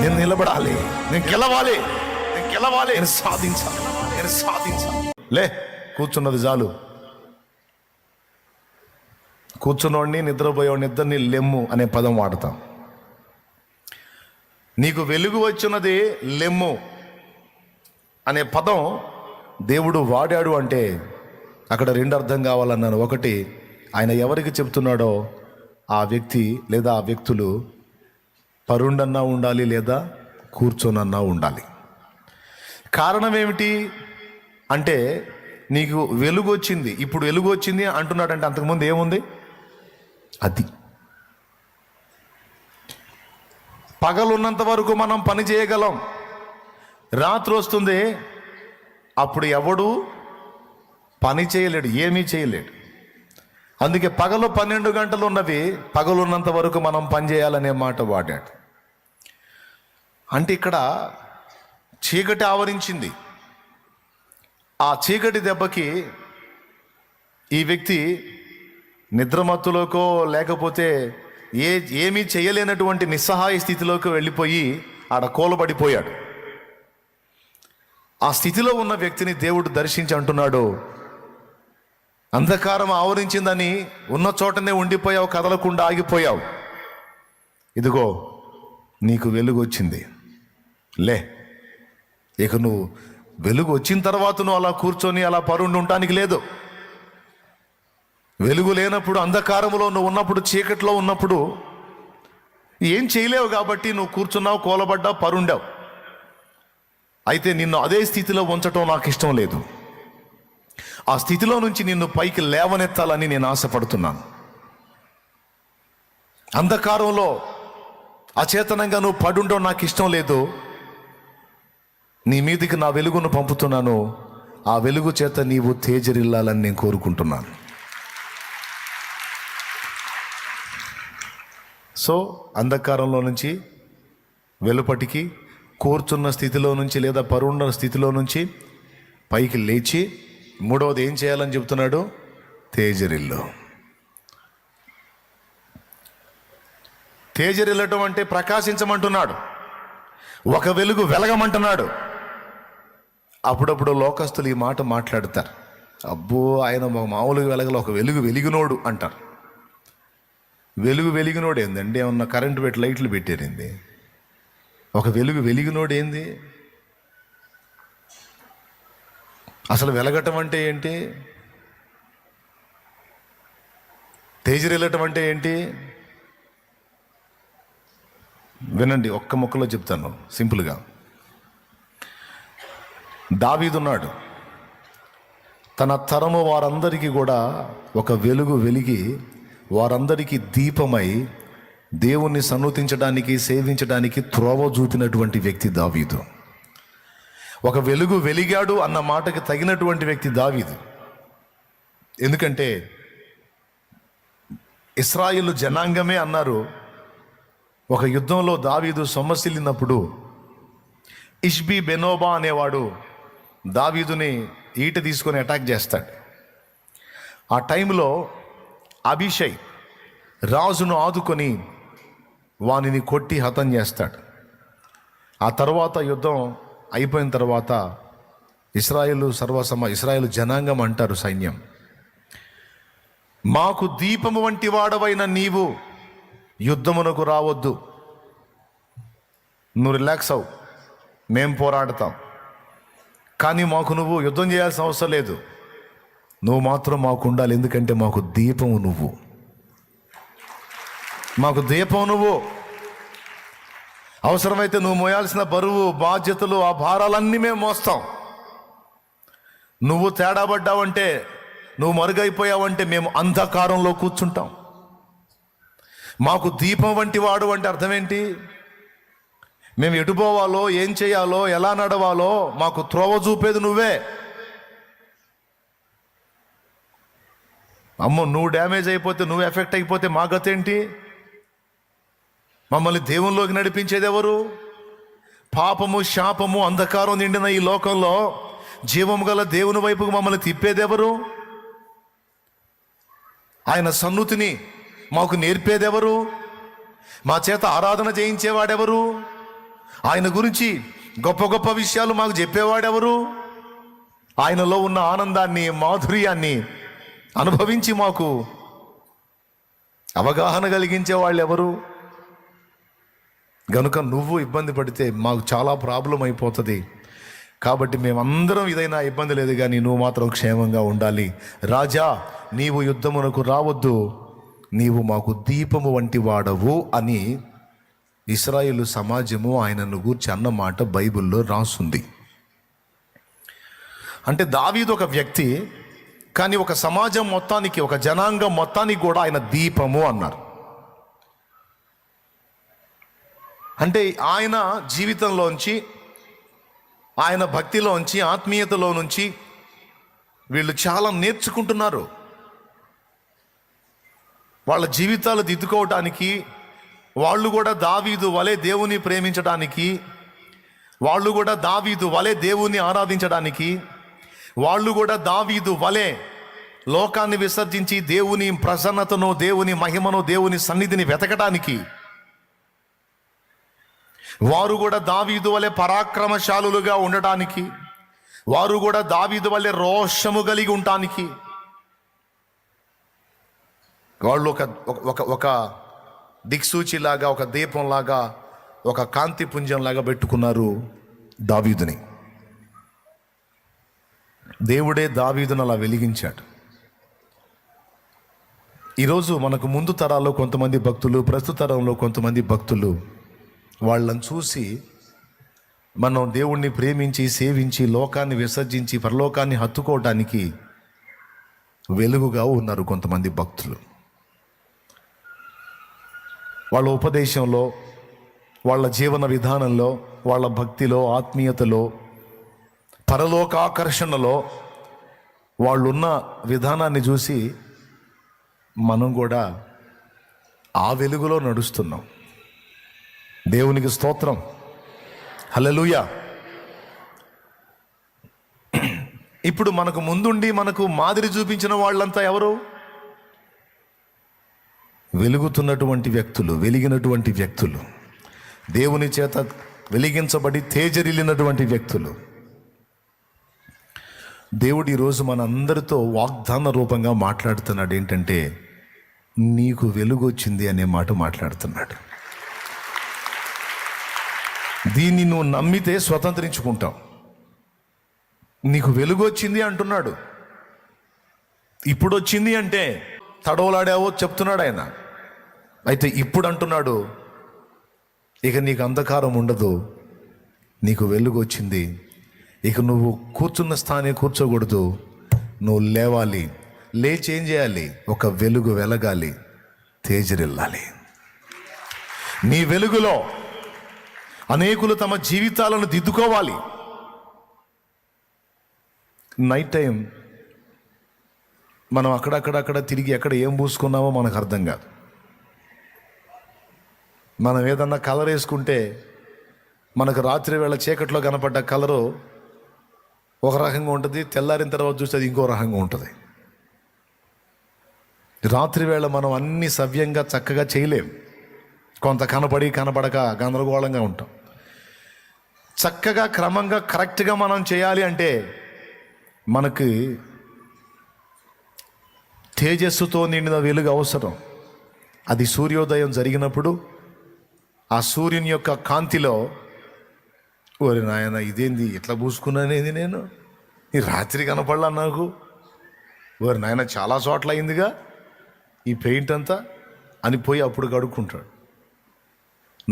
నేను నిలబడాలి, నేను గెలవాలి, నేను సాధించాలి. లే, కూర్చున్నది చాలు. కూర్చున్నోడిని, నిద్రపోయేవాడిని ఇద్దరిని లెమ్ము అనే పదం వాడతాం. నీకు వెలుగు వచ్చినది లెమ్ము అనే పదం దేవుడు వాడాడు అంటే అక్కడ రెండు అర్థం కావాలన్నాను. ఒకటి, ఆయన ఎవరికి చెప్తున్నాడో ఆ వ్యక్తి లేదా ఆ వ్యక్తులు పరుండన్నా ఉండాలి లేదా కూర్చొనన్నా ఉండాలి. కారణం ఏమిటి అంటే నీకు వెలుగు వచ్చింది, ఇప్పుడు వెలుగు వచ్చింది అంటున్నాడంటే అంతకుముందు ఏముంది? అది పగలున్నంత వరకు మనం పని చేయగలం, రాత్రి వస్తుంది అప్పుడు ఎవడు పని చేయలేడు, ఏమీ చేయలేడు. అందుకే పగలు 12 గంటలు ఉన్నవి, పగలున్నంత వరకు మనం పని చేయాలనే మాట వాడాడు. అంటే ఇక్కడ చీకటి ఆవరించింది. ఆ చీకటి దెబ్బకి ఈ వ్యక్తి నిద్రమత్తులోకో లేకపోతే ఏమీ చేయలేనటువంటి నిస్సహాయ స్థితిలోకి వెళ్ళిపోయి ఆడ కూలబడిపోయాడు. ఆ స్థితిలో ఉన్న వ్యక్తిని దేవుడు దర్శించి అంటున్నాడు, అంధకారం ఆవరించిందని ఉన్న చోటనే ఉండిపోయావు, కదలకుండా ఆగిపోయావు. ఇదిగో నీకు వెలుగు వచ్చింది, లే. ఇక నువ్వు వెలుగు వచ్చిన తర్వాత నువ్వు అలా కూర్చొని అలా పరుండి ఉండటానికి లేదు. వెలుగు లేనప్పుడు, అంధకారంలో నువ్వు ఉన్నప్పుడు, చీకట్లో ఉన్నప్పుడు ఏం చేయలేవు కాబట్టి నువ్వు కూర్చున్నావు, కూలబడ్డావు, పరుండావు. అయితే నిన్ను అదే స్థితిలో ఉంచటం నాకు ఇష్టం లేదు. ఆ స్థితిలో నుంచి నిన్ను పైకి లేవనెత్తాలని నేను ఆశపడుతున్నాను. అంధకారంలో అచేతనంగా నువ్వు పడుండవు నాకు ఇష్టం లేదు. నీ మీదికి నా వెలుగును పంపుతున్నాను, ఆ వెలుగు చేత నీవు తేజరిల్లాలని నేను కోరుకుంటున్నాను. సో అంధకారంలో నుంచి వెలుపటికి, కూర్చున్న స్థితిలో నుంచి లేదా పరుండ స్థితిలో నుంచి పైకి లేచి, మూడవది ఏం చేయాలని చెప్తున్నాడు? తేజరిల్లు. తేజరిల్లటం అంటే ప్రకాశించమంటున్నాడు, ఒక వెలుగు వెలగమంటున్నాడు. అప్పుడప్పుడు లోకస్తులు ఈ మాట మాట్లాడతారు, అబ్బో ఆయన మామూలుగా వెలగల, ఒక వెలుగు వెలిగినోడు అంటారు. వెలుగు వెలిగినోడు ఏందండి? ఏమన్నా కరెంటు పెట్టి లైట్లు పెట్టారింది? ఒక వెలుగు వెలిగినోడు ఏంది? అసలు వెలగటం అంటే ఏంటి? తేజరిల్లటం అంటే ఏంటి? వినండి, ఒక్క ముక్కలో చెప్తాను సింపుల్గా. దావీదున్నాడు, తన తరము వారందరికీ కూడా ఒక వెలుగు వెలిగి వారందరికీ దీపమై దేవుణ్ణి సన్నుతించడానికి, సేవించడానికి త్రోవ చూపినటువంటి వ్యక్తి దావీదు. ఒక వెలుగు వెలిగాడు అన్న మాటకి తగినటువంటి వ్యక్తి దావీదు. ఎందుకంటే ఇశ్రాయేలు జనాంగమే అన్నారు, ఒక యుద్ధంలో దావీదు సొమ్మసిల్లినప్పుడు ఇష్బీ బెనోబా అనేవాడు దావీదుని ఈట తీసుకొని అటాక్ చేస్తాడు. ఆ టైంలో అభిషై రాజును ఆదుకొని వానిని కొట్టి హతం చేస్తాడు. ఆ తర్వాత యుద్ధం అయిపోయిన తర్వాత ఇశ్రాయేలు జనాంగం అంటారు, సైన్యం, మాకు దీపము వంటి వాడవైన నీవు యుద్ధమునకు రావద్దు, నువ్వు రిలాక్స్ అవు, మేం పోరాడతాం, కానీ మాకు నువ్వు యుద్ధం చేయాల్సిన అవసరం లేదు, నువ్వు మాత్రం మాకు ఉండాలి, ఎందుకంటే మాకు దీపము నువ్వు, మాకు దీపం నువ్వు. అవసరమైతే నువ్వు మోయాల్సిన బరువు, బాధ్యతలు, ఆ భారాలన్నీ మేము మోస్తాం. నువ్వు తేడా పడ్డావంటే, నువ్వు మరుగైపోయావంటే మేము అంధకారంలో కూర్చుంటాం. మాకు దీపం వంటి వాడు అంటే అర్థం ఏంటి? మేము ఎటు పోవాలో, ఏం చేయాలో, ఎలా నడవాలో మాకు త్రోవ చూపేది నువ్వే. అమ్మో, నువ్వు డ్యామేజ్ అయిపోతే, నువ్వు ఎఫెక్ట్ అయిపోతే మా గతేంటి? మమ్మల్ని దేవునిలోకి నడిపించేది ఎవరు? పాపము, శాపము, అంధకారం నిండిన ఈ లోకంలో జీవము గల దేవుని వైపుకు మమ్మల్ని తిప్పేదెవరు? ఆయన సన్నుతిని మాకు నేర్పేదెవరు? మా చేత ఆరాధన చేయించేవాడెవరు? ఆయన గురించి గొప్ప గొప్ప విషయాలు మాకు చెప్పేవాడెవరు? ఆయనలో ఉన్న ఆనందాన్ని, మాధుర్యాన్ని అనుభవించి మాకు అవగాహన కలిగించే వాళ్ళు ఎవరు? గనుక నువ్వు ఇబ్బంది పడితే మాకు చాలా ప్రాబ్లం అయిపోతుంది. కాబట్టి మేమందరం ఇదైనా ఇబ్బంది లేదు, కానీ నువ్వు మాత్రం క్షేమంగా ఉండాలి. రాజా, నీవు యుద్ధమునకు రావద్దు, నీవు మాకు దీపము వంటి వాడవు అని ఇశ్రాయేలు సమాజము ఆయనను గూర్చి అన్న మాట బైబిల్లో రాసుంది. అంటే దావీదు ఒక వ్యక్తి, కానీ ఒక సమాజం మొత్తానికి, ఒక జనాంగం మొత్తానికి కూడా ఆయన దీపము అన్నారు. అంటే ఆయన జీవితంలోంచి, ఆయన భక్తిలోంచి, ఆత్మీయతలో నుంచి వీళ్ళు చాలా నేర్చుకుంటున్నారు. వాళ్ళ జీవితాలు దిద్దుకోవటానికి, వాళ్ళు కూడా దావీదు వలె దేవుని ప్రేమించడానికి, వాళ్ళు కూడా దావీదు వలె దేవుని ఆరాధించడానికి, వాళ్ళు కూడా దావీదు వలె లోకాన్ని విసర్జించి దేవుని ప్రసన్నతను, దేవుని మహిమను, దేవుని సన్నిధిని వెతకడానికి, వారు కూడా దావీదు వలె పరాక్రమశాలులుగా ఉండటానికి, వారు కూడా దావీదు వలె రోషము కలిగి ఉండటానికి వాళ్ళు ఒక దిక్సూచిలాగా, ఒక దీపంలాగా, ఒక కాంతి పుంజంలాగా పెట్టుకున్నారు దావీదుని. దేవుడే దావీదును అలా వెలిగించాడు. ఈరోజు మనకు ముందు తరాల్లో కొంతమంది భక్తులు, ప్రస్తుత తరంలో కొంతమంది భక్తులు వాళ్ళని చూసి మనం దేవుణ్ణి ప్రేమించి, సేవించి, లోకాన్ని విసర్జించి పరలోకాన్ని హత్తుకోవడానికి వెలుగుగా ఉన్నారు కొంతమంది భక్తులు. వాళ్ళ ఉపదేశంలో, వాళ్ళ జీవన విధానంలో, వాళ్ళ భక్తిలో, ఆత్మీయతలో, పరలోకాకర్షణలో వాళ్ళున్న విధానాన్ని చూసి మనం కూడా ఆ వెలుగులో నడుస్తున్నాం. దేవునికి స్తోత్రం, హల్లెలూయా. ఇప్పుడు మనకు ముందుండి మనకు మాదిరి చూపించిన వాళ్ళంతా ఎవరు? వెలుగుతున్నటువంటి వ్యక్తులు, వెలిగినటువంటి వ్యక్తులు, దేవుని చేత వెలిగించబడి తేజరిల్లినటువంటి వ్యక్తులు. దేవుడు ఈరోజు మనందరితో వాగ్దాన రూపంగా మాట్లాడుతున్నాడు. ఏంటంటే, నీకు వెలుగు వచ్చింది అనే మాట మాట్లాడుతున్నాడు. దీన్ని నువ్వు నమ్మితే స్వతంత్రించుకుంటావు. నీకు వెలుగు వచ్చింది అంటున్నాడు. ఇప్పుడు వచ్చింది అంటే తడవలాడావో చెప్తున్నాడు ఆయన. అయితే ఇప్పుడు అంటున్నాడు, ఇక నీకు అంధకారం ఉండదు, నీకు వెలుగు వచ్చింది. ఇక నువ్వు కూర్చున్న స్థానే కూర్చోకూడదు, నువ్వు లేవాలి. లేచి ఏం చేయాలి? ఒక వెలుగు వెలగాలి, తేజరిల్లాలి. నీ వెలుగులో అనేకులు తమ జీవితాలను దిద్దుకోవాలి. నైట్ టైం మనం అక్కడక్కడ తిరిగి ఎక్కడ ఏం పూసుకున్నామో మనకు అర్థం కాదు. మనం ఏదన్నా కలర్ వేసుకుంటే మనకు రాత్రి వేళ చీకట్లో కనపడ్డ కలరు ఒక రకంగా ఉంటుంది, తెల్లారిన తర్వాత చూస్తే అది ఇంకో రకంగా ఉంటుంది. రాత్రి వేళ మనం అన్ని సవ్యంగా చక్కగా చేయలేం. కొంత కనపడి కనపడక గందరగోళంగా ఉంటాం. చక్కగా క్రమంగా కరెక్ట్గా మనం చేయాలి అంటే మనకి తేజస్సుతో నిండిన వెలుగు అవసరం. అది సూర్యోదయం జరిగినప్పుడు ఆ సూర్యుని యొక్క కాంతిలో, ఓరి నాయన ఇదేంది ఇట్లా పూసుకున్నానేది నేను, ఈ రాత్రి కనపడలా నాకు, ఓరి నాయన చాలా చోట్ల అయిందిగా ఈ పెయింట్ అంతా అని పోయి అప్పుడు కడుక్కుంటాడు.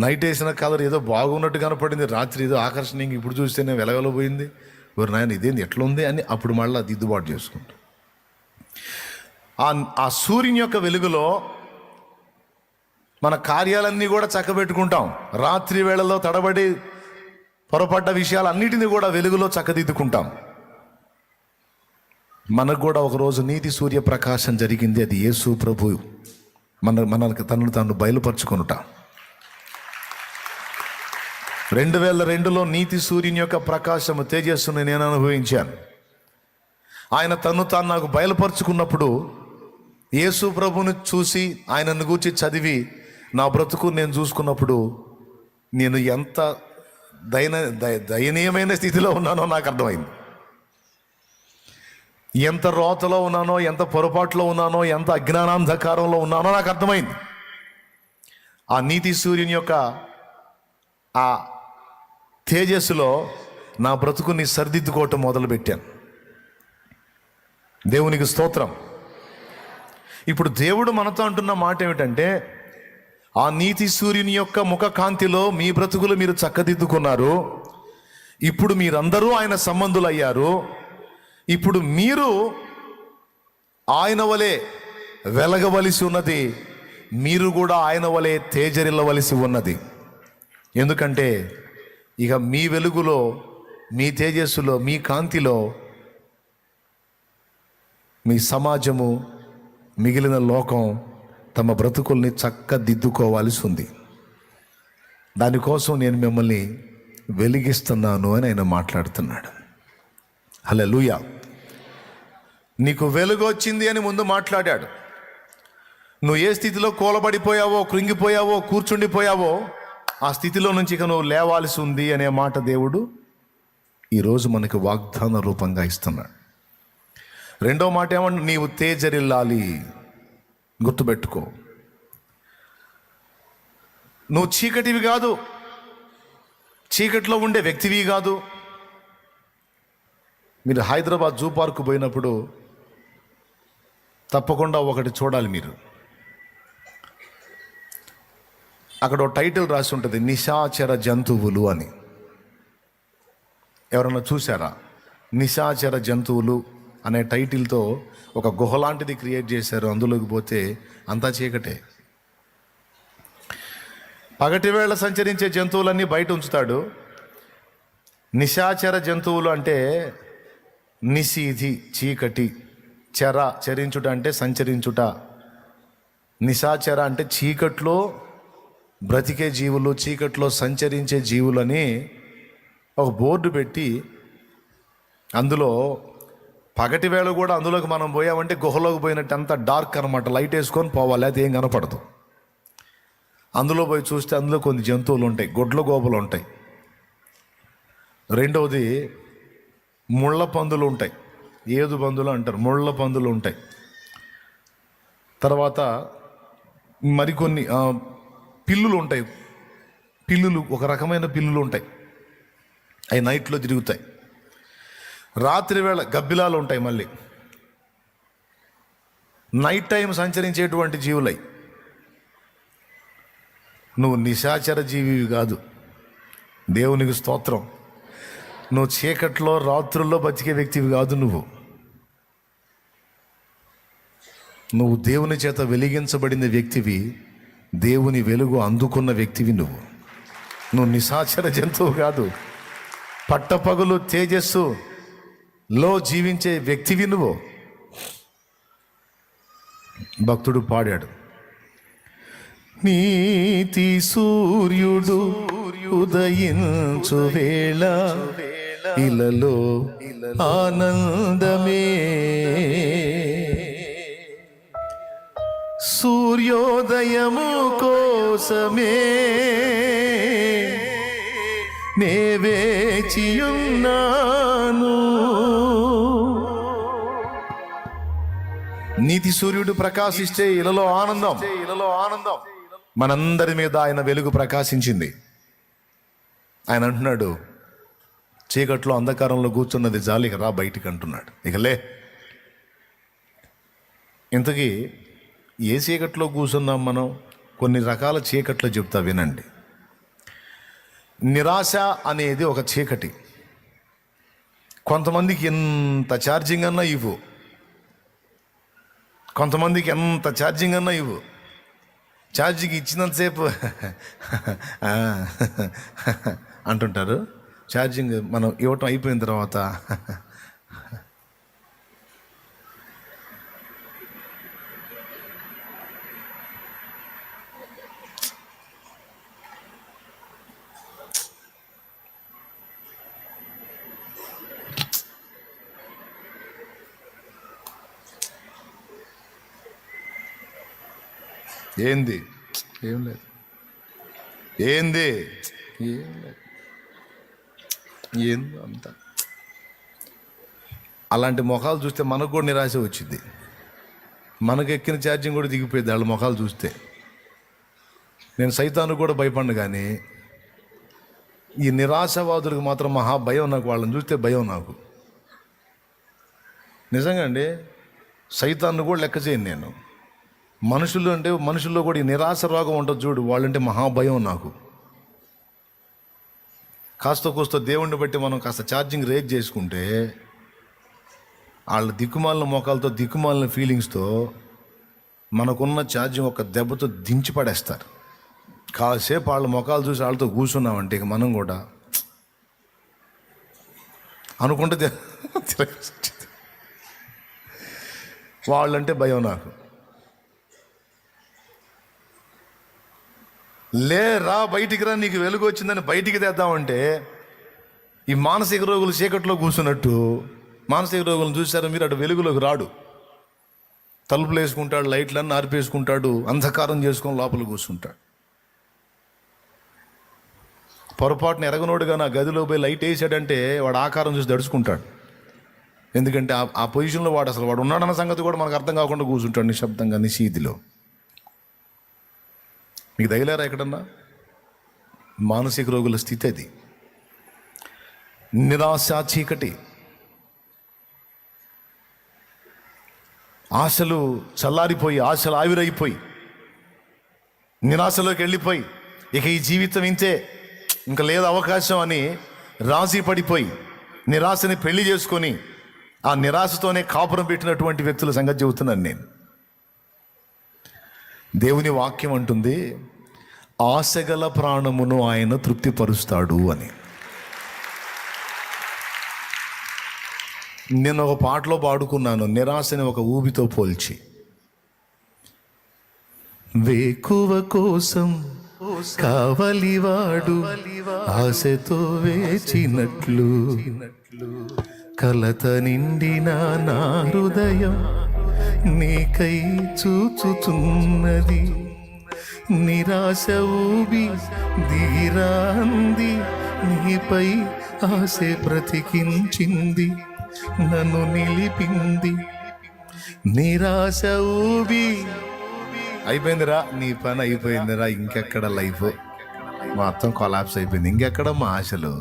నైట్ వేసిన కలర్ ఏదో బాగున్నట్టు కనపడింది, రాత్రి ఏదో ఆకర్షణీయంగా ఇప్పుడు చూస్తేనే వెలగలో పోయింది, ఓరి నాయన ఇదేంది ఎట్లా ఉంది అని అప్పుడు మళ్ళీ దిద్దుబాటు చేసుకుంటాడు. ఆ సూర్యుని యొక్క వెలుగులో మన కార్యాలన్నీ కూడా చక్కబెట్టుకుంటాం. రాత్రి వేళలో తడబడి పొరపడ్డ విషయాలన్నిటినీ కూడా వెలుగులో చక్కదిద్దుకుంటాం. మనకు కూడా ఒకరోజు నీతి సూర్య ప్రకాశం జరిగింది. అది యేసు ప్రభు మనకు తనను తాను బయలుపరుచుకొనుట. 2002లో నీతి సూర్యుని యొక్క ప్రకాశము, తేజస్సును నేను అనుభవించాను. ఆయన తను తాను నాకు బయలుపరుచుకున్నప్పుడు యేసు ప్రభుని చూసి, ఆయనను గూర్చి చదివి నా బ్రతుకు నేను చూసుకున్నప్పుడు నేను ఎంత దయనీయమైన స్థితిలో ఉన్నానో నాకు అర్థమైంది. ఎంత రోతలో ఉన్నానో, ఎంత పొరపాటులో ఉన్నానో, ఎంత అజ్ఞానాంధకారంలో ఉన్నానో నాకు అర్థమైంది. ఆ నీతి సూర్యుని యొక్క ఆ తేజస్సులో నా బ్రతుకుని సరిదిద్దుకోవటం మొదలుపెట్టాను. దేవునికి స్తోత్రం. ఇప్పుడు దేవుడు మనతో అంటున్న మాట ఏమిటంటే, ఆ నీతి సూర్యుని యొక్క ముఖ కాంతిలో మీ బ్రతుకులు మీరు చక్కదిద్దుకున్నారు. ఇప్పుడు మీరందరూ ఆయన సంబంధులయ్యారు. ఇప్పుడు మీరు ఆయన వలె వెలగవలసి ఉన్నది. మీరు కూడా ఆయన వలె తేజరిల్లవలసి ఉన్నది. ఎందుకంటే ఇక మీ వెలుగులో, మీ తేజస్సులో, మీ కాంతిలో మీ సమాజము, మిగిలిన లోకం తమ బ్రతుకుల్ని చక్కదిద్దుకోవాల్సి ఉంది. దానికోసం నేను మిమ్మల్ని వెలిగిస్తున్నాను అని ఆయన మాట్లాడుతున్నాడు. హల్లెలూయా. నీకు వెలుగు వచ్చింది అని ముందు మాట్లాడాడు. నువ్వు ఏ స్థితిలో కూలబడిపోయావో, కృంగిపోయావో, కూర్చుండిపోయావో ఆ స్థితిలో నుంచి ఇక నువ్వు లేవాల్సి ఉంది అనే మాట దేవుడు ఈరోజు మనకు వాగ్దాన రూపంగా ఇస్తున్నాడు. రెండో మాట ఏమంటే, నీవు తేజరిల్లాలి. గుర్తుపెట్టుకో, నువ్వు చీకటివి కాదు, చీకటిలో ఉండే వ్యక్తివి కాదు. మీరు హైదరాబాద్ జూ పార్క్ పోయినప్పుడు తప్పకుండా ఒకటి చూడాలి మీరు. అక్కడ ఒక టైటిల్ రాసి ఉంటుంది, నిశాచర జంతువులు అని. ఎవరన్నా చూసారా? నిశాచర జంతువులు అనే టైటిల్తో ఒక గుహ లాంటిది క్రియేట్ చేశారు. అందులోకి పోతే అంతా చీకటే. పగటి వేళ సంచరించే జంతువులన్నీ బయట ఉంచుతాడు. నిశాచర జంతువులు అంటే నిశీధి, చీకటి. చెర, చరించుట అంటే సంచరించుట. నిశాచర అంటే చీకట్లో బ్రతికే జీవులు, చీకట్లో సంచరించే జీవులని ఒక బోర్డు పెట్టి, అందులో పగటి వేళ కూడా అందులోకి మనం పోయామంటే గుహలోకి పోయినట్టు అంతా డార్క్ అనమాట. లైట్ వేసుకొని పోవాలి, అది ఏం కనపడదు. అందులో పోయి చూస్తే అందులో కొన్ని జంతువులు ఉంటాయి, గొడ్ల గోపలు ఉంటాయి. రెండవది ముళ్ళ పందులు ఉంటాయి, ఏదు పందులు అంటారు, ముళ్ళ పందులు ఉంటాయి. తర్వాత మరికొన్ని పిల్లులు ఉంటాయి. పిల్లులు, ఒక రకమైన పిల్లులు ఉంటాయి, అవి నైట్లో తిరుగుతాయి. రాత్రి వేళ గబ్బిలాలు ఉంటాయి. మళ్ళీ నైట్ టైం సంచరించేటువంటి జీవులై. నువ్వు నిశాచర జీవివి కాదు. దేవునికి స్తోత్రం. నువ్వు చీకట్లో రాత్రుల్లో బతికే వ్యక్తివి కాదు. నువ్వు దేవుని చేత వెలిగించబడిన వ్యక్తివి. దేవుని వెలుగు అందుకున్న వ్యక్తివి. నువ్వు నిశాచర జంతువు కాదు. పట్టపగలు తేజస్సులో జీవించే వ్యక్తివి నువ్వు. భక్తుడు పాడాడు, నీతి సూర్యుడు ఉదయించు వేళ ఇలలో ఆనందమే, సూర్యోదయము కోసమే నే వేచియున్నాను. నీతి సూర్యుడు ప్రకాశిస్తే ఇలలో ఆనందం. మనందరి మీద ఆయన వెలుగు ప్రకాశించింది. ఆయన అంటున్నాడు, చీకట్లో అంధకారంలో కూర్చున్నది జాలిగా రా బయటికి అంటున్నాడు. ఇకలే, ఇంతకీ ఏ చీకట్లో కూర్చున్నాం మనం? కొన్ని రకాల చీకట్లు చెప్తా వినండి. నిరాశ అనేది ఒక చీకటి. కొంతమందికి ఎంత ఛార్జింగ్ అన్నా ఇవ్వు, కొంతమందికి ఎంత ఛార్జింగ్ అన్నా ఇవ్వు. ఛార్జింగ్ ఇచ్చినంతసేపు అంటుంటారు. ఛార్జింగ్ మనం ఇవ్వటం అయిపోయిన తర్వాత ఏంది? ఏం లేదు. ఏంది? ఏం లేదు. ఏందో అంత. అలాంటి ముఖాలు చూస్తే మనకు కూడా నిరాశ వచ్చింది. మనకు ఎక్కిన ఛార్జింగ్ కూడా దిగిపోయింది వాళ్ళ ముఖాలు చూస్తే. నేను సైతాను కూడా భయపడ్ను, కానీ ఈ నిరాశవాదులకు మాత్రం మహా భయం నాకు, వాళ్ళని చూస్తే భయం నాకు నిజంగా అండి. సైతాన్ని కూడా లెక్క చేయను నేను. మనుషుల్లో కూడా ఈ నిరాశ రోగం ఉంటుంది చూడు, వాళ్ళంటే మహాభయం నాకు. కాస్త కోస్త దేవుణ్ణి బట్టి మనం కాస్త ఛార్జింగ్ రేజ్ చేసుకుంటే వాళ్ళ దిక్కుమాలిన మోకాలతో దిక్కుమాలిన ఫీలింగ్స్తో మనకున్న ఛార్జింగ్ ఒక దెబ్బతో దించి పడేస్తారు. కాసేపు వాళ్ళ మొఖాలు చూసి వాళ్ళతో కూర్చున్నామంటే ఇక మనం కూడా అనుకుంటే వాళ్ళంటే భయం నాకు. రా బయటికి రా, నీకు వెలుగు వచ్చిందని బయటికి తెద్దామంటే ఈ మానసిక రోగులు చీకట్లో కూర్చున్నట్టు, మానసిక రోగులను చూసారా మీరు, అటు వెలుగులోకి రాడు. తలుపులు వేసుకుంటాడు, లైట్లన్నీ ఆర్పేసుకుంటాడు, అంధకారం చేసుకొని లోపల కూర్చుంటాడు. పొరపాటున ఎరగనోడుగా నా గదిలో పోయి లైట్ వేసాడంటే వాడు ఆకారం చూసి దడుచుకుంటాడు. ఎందుకంటే ఆ పొజిషన్లో వాడు ఉన్నాడన్న సంగతి కూడా మనకు అర్థం కాకుండా కూర్చుంటాడు నిశ్శబ్దంగా నిశీదిలో. మీకు తగిలేరా ఎక్కడన్నా? మానసిక రోగుల స్థితి అది. నిరాశ చీకటి, ఆశలు చల్లారిపోయి, ఆశలు ఆవిరైపోయి, నిరాశలోకి వెళ్ళిపోయి ఇక ఈ జీవితం ఇంతే, ఇంకా లేదు అవకాశం అని రాజీ పడిపోయి నిరాశని పెళ్లి చేసుకొని ఆ నిరాశతోనే కాపురం పెట్టినటువంటి వ్యక్తుల సంగతి చెబుతున్నాను నేను. దేవుని వాక్యం అంటుంది, ఆశగల ప్రాణమును ఆయన తృప్తిపరుస్తాడు అని. నేను ఒక పాటలో పాడుకున్నాను నిరాశని ఒక ఊబితో పోల్చి. వేకువ కోసం కావలివాడు ఆశతో వేచినట్లు, కలత నిండిన నా హృదయం నీకై చూచుచున్నది. నిరాశ ఊబి దిగిరాంది, నీపై ఆశ బ్రతికించింది, నన్ను నిలిపింది. నిరాశ ఊబి అయిపోయిందిరా, నీ పని అయిపోయిందిరా, ఇంకెక్కడ లైఫ్ మొత్తం కొలాప్స్ అయిపోయింది, ఇంకెక్కడ మా ఆశలు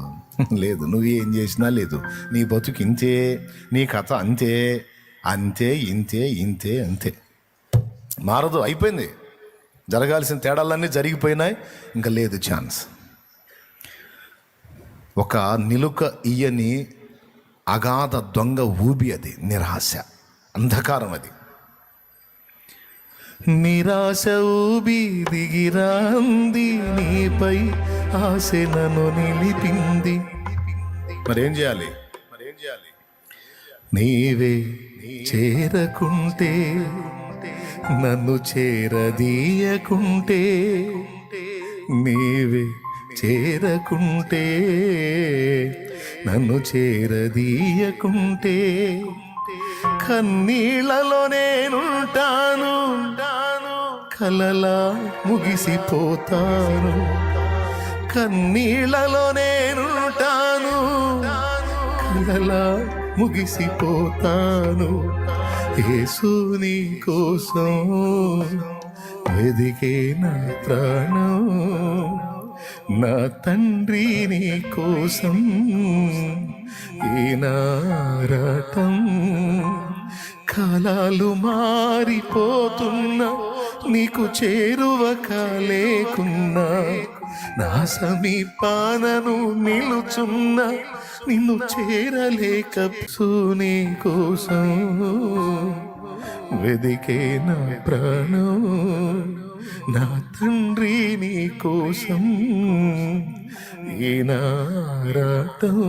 లేదు, నువ్వు ఏం చేసినా లేదు, నీ బతుకు ఇంతే, నీ కథ అంతే, అంతే ఇంతే ఇంతే అంతే, మారదు, అయిపోయింది, జరగాల్సిన తేడాలన్నీ జరిగిపోయినాయి, ఇంకా లేదు ఛాన్స్. ఒక నిలుక ఇయ్యని అగాధ దొంగ ఊబి అది నిరాశ, అంధకారం అది. నిరాశ ఊబి దిగిరాంది, నీపై ఆశ నన్ను నిలిపింది. మరేం చేయాలి? నీవే చేరకుంటే, నన్ను చేరదీయకుంటే, నీవే చేరకుంటే, నన్ను చేరదీయకుంటే, కన్నీళ్లలో నేనుంటాను, కలలా ముగిసిపోతాను. కన్నీళ్లలో నేనుంటాను, కలలా ముగిసిపోతాను. యేసుని కోసం వెదికే నా ప్రాణం, నా తండ్రి నీ కోసం ఈనారాటం. కాలాలు మారిపోతున్నా, నీకు చేరువ కాలేకున్నా, నా సమీపానను నిలుచున్నా, నిన్ను చేరలేక నీ కోసం వెదికే నా ప్రాణం, నా తండ్రి నీ కోసం ఈనారాటం.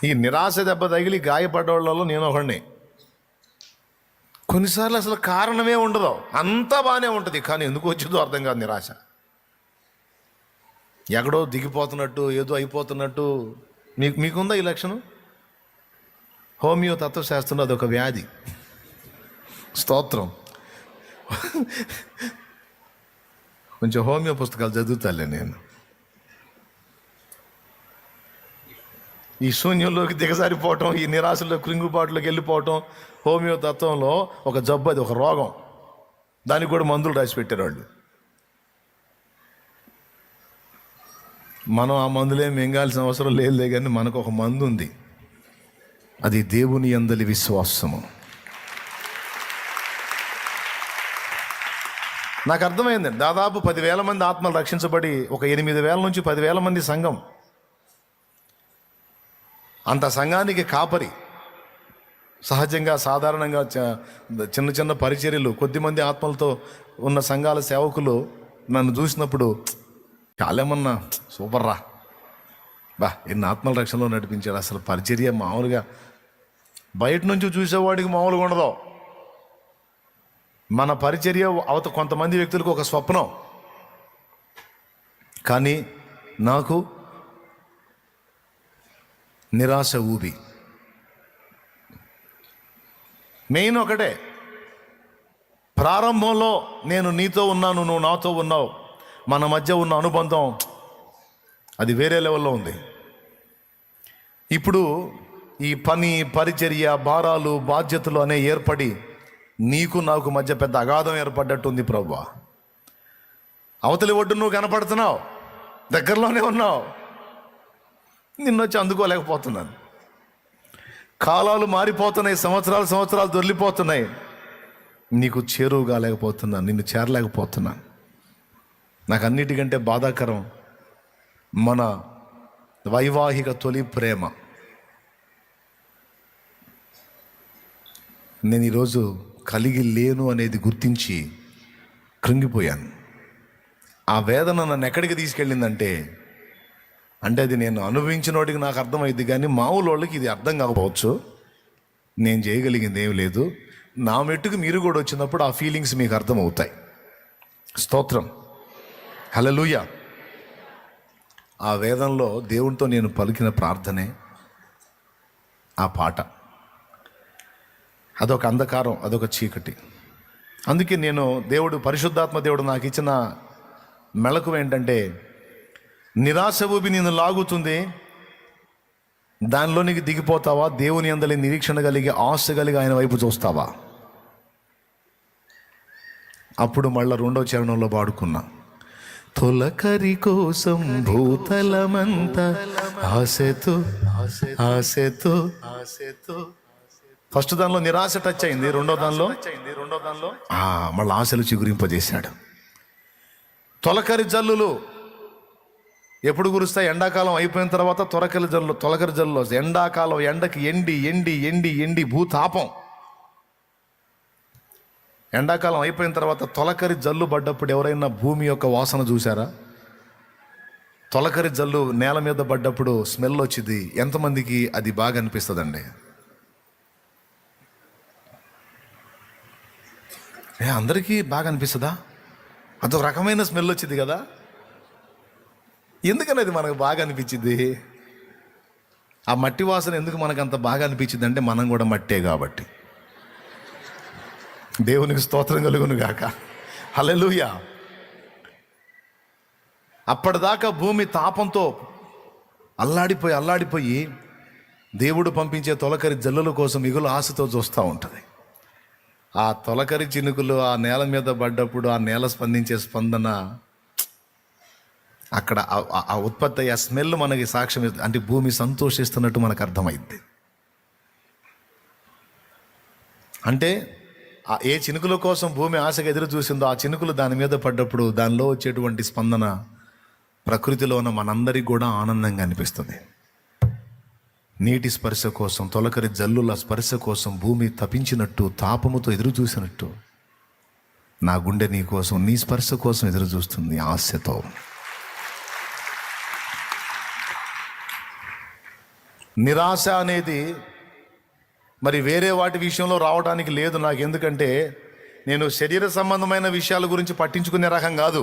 ఈ నిరాశ దెబ్బ తగిలి గాయపడ్డవాళ్ళలో నేను ఒకడిని. కొన్నిసార్లు అసలు కారణమే ఉండదు, అంతా బాగానే ఉంటుంది, కానీ ఎందుకు వచ్చిందో అర్థం కాదు నిరాశ. ఎక్కడో దిగిపోతున్నట్టు, ఏదో అయిపోతున్నట్టు. మీకుందా ఈ లక్షణం? హోమియో తత్వశాస్త్రంలో అదొక వ్యాధి. స్తోత్రం. కొంచెం హోమియో పుస్తకాలు చదువుతాలే నేను. ఈ శూన్యంలోకి దిగజారిపోవటం, ఈ నిరాశలో కృంగుబాటులోకి వెళ్ళిపోవటం హోమియో తత్వంలో ఒక జబ్బు, అది ఒక రోగం. దానికి కూడా మందులు రాసి పెట్టారు వాళ్ళు. మనం ఆ మందులేం మింగాల్సిన అవసరం లేదులే, కానీ మనకు ఒక మందు ఉంది, అది దేవుని యందలి విశ్వాసము. నాకు అర్థమైంది, దాదాపు 10,000 మంది ఆత్మలు రక్షించబడి ఒక 8,000 నుంచి 10,000 మంది సంఘం. అంత సంఘానికి కాపరి. సహజంగా సాధారణంగా చిన్న చిన్న పరిచర్యలు, కొద్దిమంది ఆత్మలతో ఉన్న సంఘాల సేవకులు నన్ను చూసినప్పుడు చాలేమన్నా సూపర్ రా బా, ఎన్ని ఆత్మల రక్షణలో నడిపించాడు, అసలు పరిచర్య మామూలుగా బయట నుంచి చూసేవాడికి మామూలుగా ఉండదు. మన పరిచర్య కొంతమంది వ్యక్తులకు ఒక స్వప్నం, కానీ నాకు నిరాశ ఊబి. మెయిన్ ఒకటే, ప్రారంభంలో నేను నీతో ఉన్నాను, నువ్వు నాతో ఉన్నావు, మన మధ్య ఉన్న అనుబంధం అది వేరే లెవెల్లో ఉంది. ఇప్పుడు ఈ పని, పరిచర్య, భారాలు, బాధ్యతలు అనే ఏర్పడి నీకు నాకు మధ్య పెద్ద అగాధం ఏర్పడ్డట్టుంది ప్రభువా. అవతలి ఒడ్డు నువ్వు కనపడుతున్నావు, దగ్గరలోనే ఉన్నావు, నిన్నొచ్చి అందుకోలేకపోతున్నాను. కాలాలు మారిపోతున్నాయి, సంవత్సరాలు దొర్లిపోతున్నాయి, నీకు చేరువు కాలేకపోతున్నాను, నిన్ను చేరలేకపోతున్నాను. నాకు అన్నిటికంటే బాధాకరం మన వైవాహిక తొలి ప్రేమ. నేను ఈరోజు కలిగి లేను అనేది గుర్తించి కృంగిపోయాను. ఆ వేదన నన్ను ఎక్కడికి తీసుకెళ్ళిందంటే, అంటే అది నేను అనుభవించినోడికి నాకు అర్థమైంది, కానీ మామూలు వాళ్ళకి ఇది అర్థం కాకపోవచ్చు. నేను చేయగలిగింది ఏమి లేదు. నా మెట్టుకు మీరు కూడా వచ్చినప్పుడు ఆ ఫీలింగ్స్ మీకు అర్థమవుతాయి. స్తోత్రం, హల్లెలూయా. ఆ వేదంలో దేవునితో నేను పలికిన ప్రార్థనే ఆ పాట. అదొక అంధకారం, అదొక చీకటి. అందుకే నేను పరిశుద్ధాత్మ దేవుడు నాకు ఇచ్చిన మెళకువ ఏంటంటే, నిరాశ ఊబి నిన్ను లాగుతుంది, దానిలోనికి దిగిపోతావా? దేవుని యందలి నిరీక్షణ కలిగి, ఆశ కలిగి ఆయన వైపు చూస్తావా? అప్పుడు మళ్ళీ 2వ చరణంలో పాడుకున్నా, తొలకరి కోసం భూతలమంతా ఆశతో ఆశతో ఆశతో. ఫస్ట్ దానిలో నిరాశ టచ్ అయింది, రెండో దానిలో మళ్ళీ ఆశలు చిగురింపజేశాడు. తొలకరి జల్లులు ఎప్పుడు కురుస్తాయి? ఎండాకాలం అయిపోయిన తర్వాత తొలకరి జల్లులు వస్తాయి. ఎండాకాలం ఎండకి ఎండి ఎండి ఎండి ఎండి భూతాపం. ఎండాకాలం అయిపోయిన తర్వాత తొలకరి జల్లు పడ్డప్పుడు ఎవరైనా భూమి యొక్క వాసన చూసారా? తొలకరి జల్లు నేల మీద పడ్డప్పుడు స్మెల్ వచ్చింది. ఎంతమందికి అది బాగా అనిపిస్తుందండి? అందరికీ బాగా అనిపిస్తుందా? అదొక రకమైన స్మెల్ వచ్చింది కదా. ఎందుకని అది మనకు బాగా అనిపించింది? ఆ మట్టి వాసన ఎందుకు మనకు అంత బాగా అనిపించింది అంటే, మనం కూడా మట్టే కాబట్టి. దేవునికి స్తోత్రం కలుగును గాక, హల్లెలూయా. అప్పటిదాకా భూమి తాపంతో అల్లాడిపోయి దేవుడు పంపించే తొలకరి జల్లుల కోసం మిగులు ఆశతో చూస్తూ ఉంటుంది. ఆ తొలకరి చినుకులు ఆ నేల మీద పడ్డప్పుడు ఆ నేల స్పందించే స్పందన, అక్కడ ఆ ఉత్పత్తి అయ్యే స్మెల్ మనకి సాక్ష్యం, అంటే భూమి సంతోషిస్తున్నట్టు మనకు అర్థమైంది. అంటే ఏ చినుకుల కోసం భూమి ఆశగా ఎదురు చూసిందో, ఆ చినుకులు దాని మీద పడ్డప్పుడు దానిలో వచ్చేటువంటి స్పందన ప్రకృతిలో ఉన్న మనందరికీ కూడా ఆనందంగా అనిపిస్తుంది. నీటి స్పర్శ కోసం, తొలకరి జల్లుల స్పర్శ కోసం భూమి తపించినట్టు, తాపముతో ఎదురు చూసినట్టు నా గుండె నీ కోసం, నీ స్పర్శ కోసం ఎదురు చూస్తుంది ఆశతో. నిరాశ అనేది మరి వేరే వాటి విషయంలో రావడానికి లేదు నాకు. ఎందుకంటే నేను శరీర సంబంధమైన విషయాల గురించి పట్టించుకునే రకం కాదు.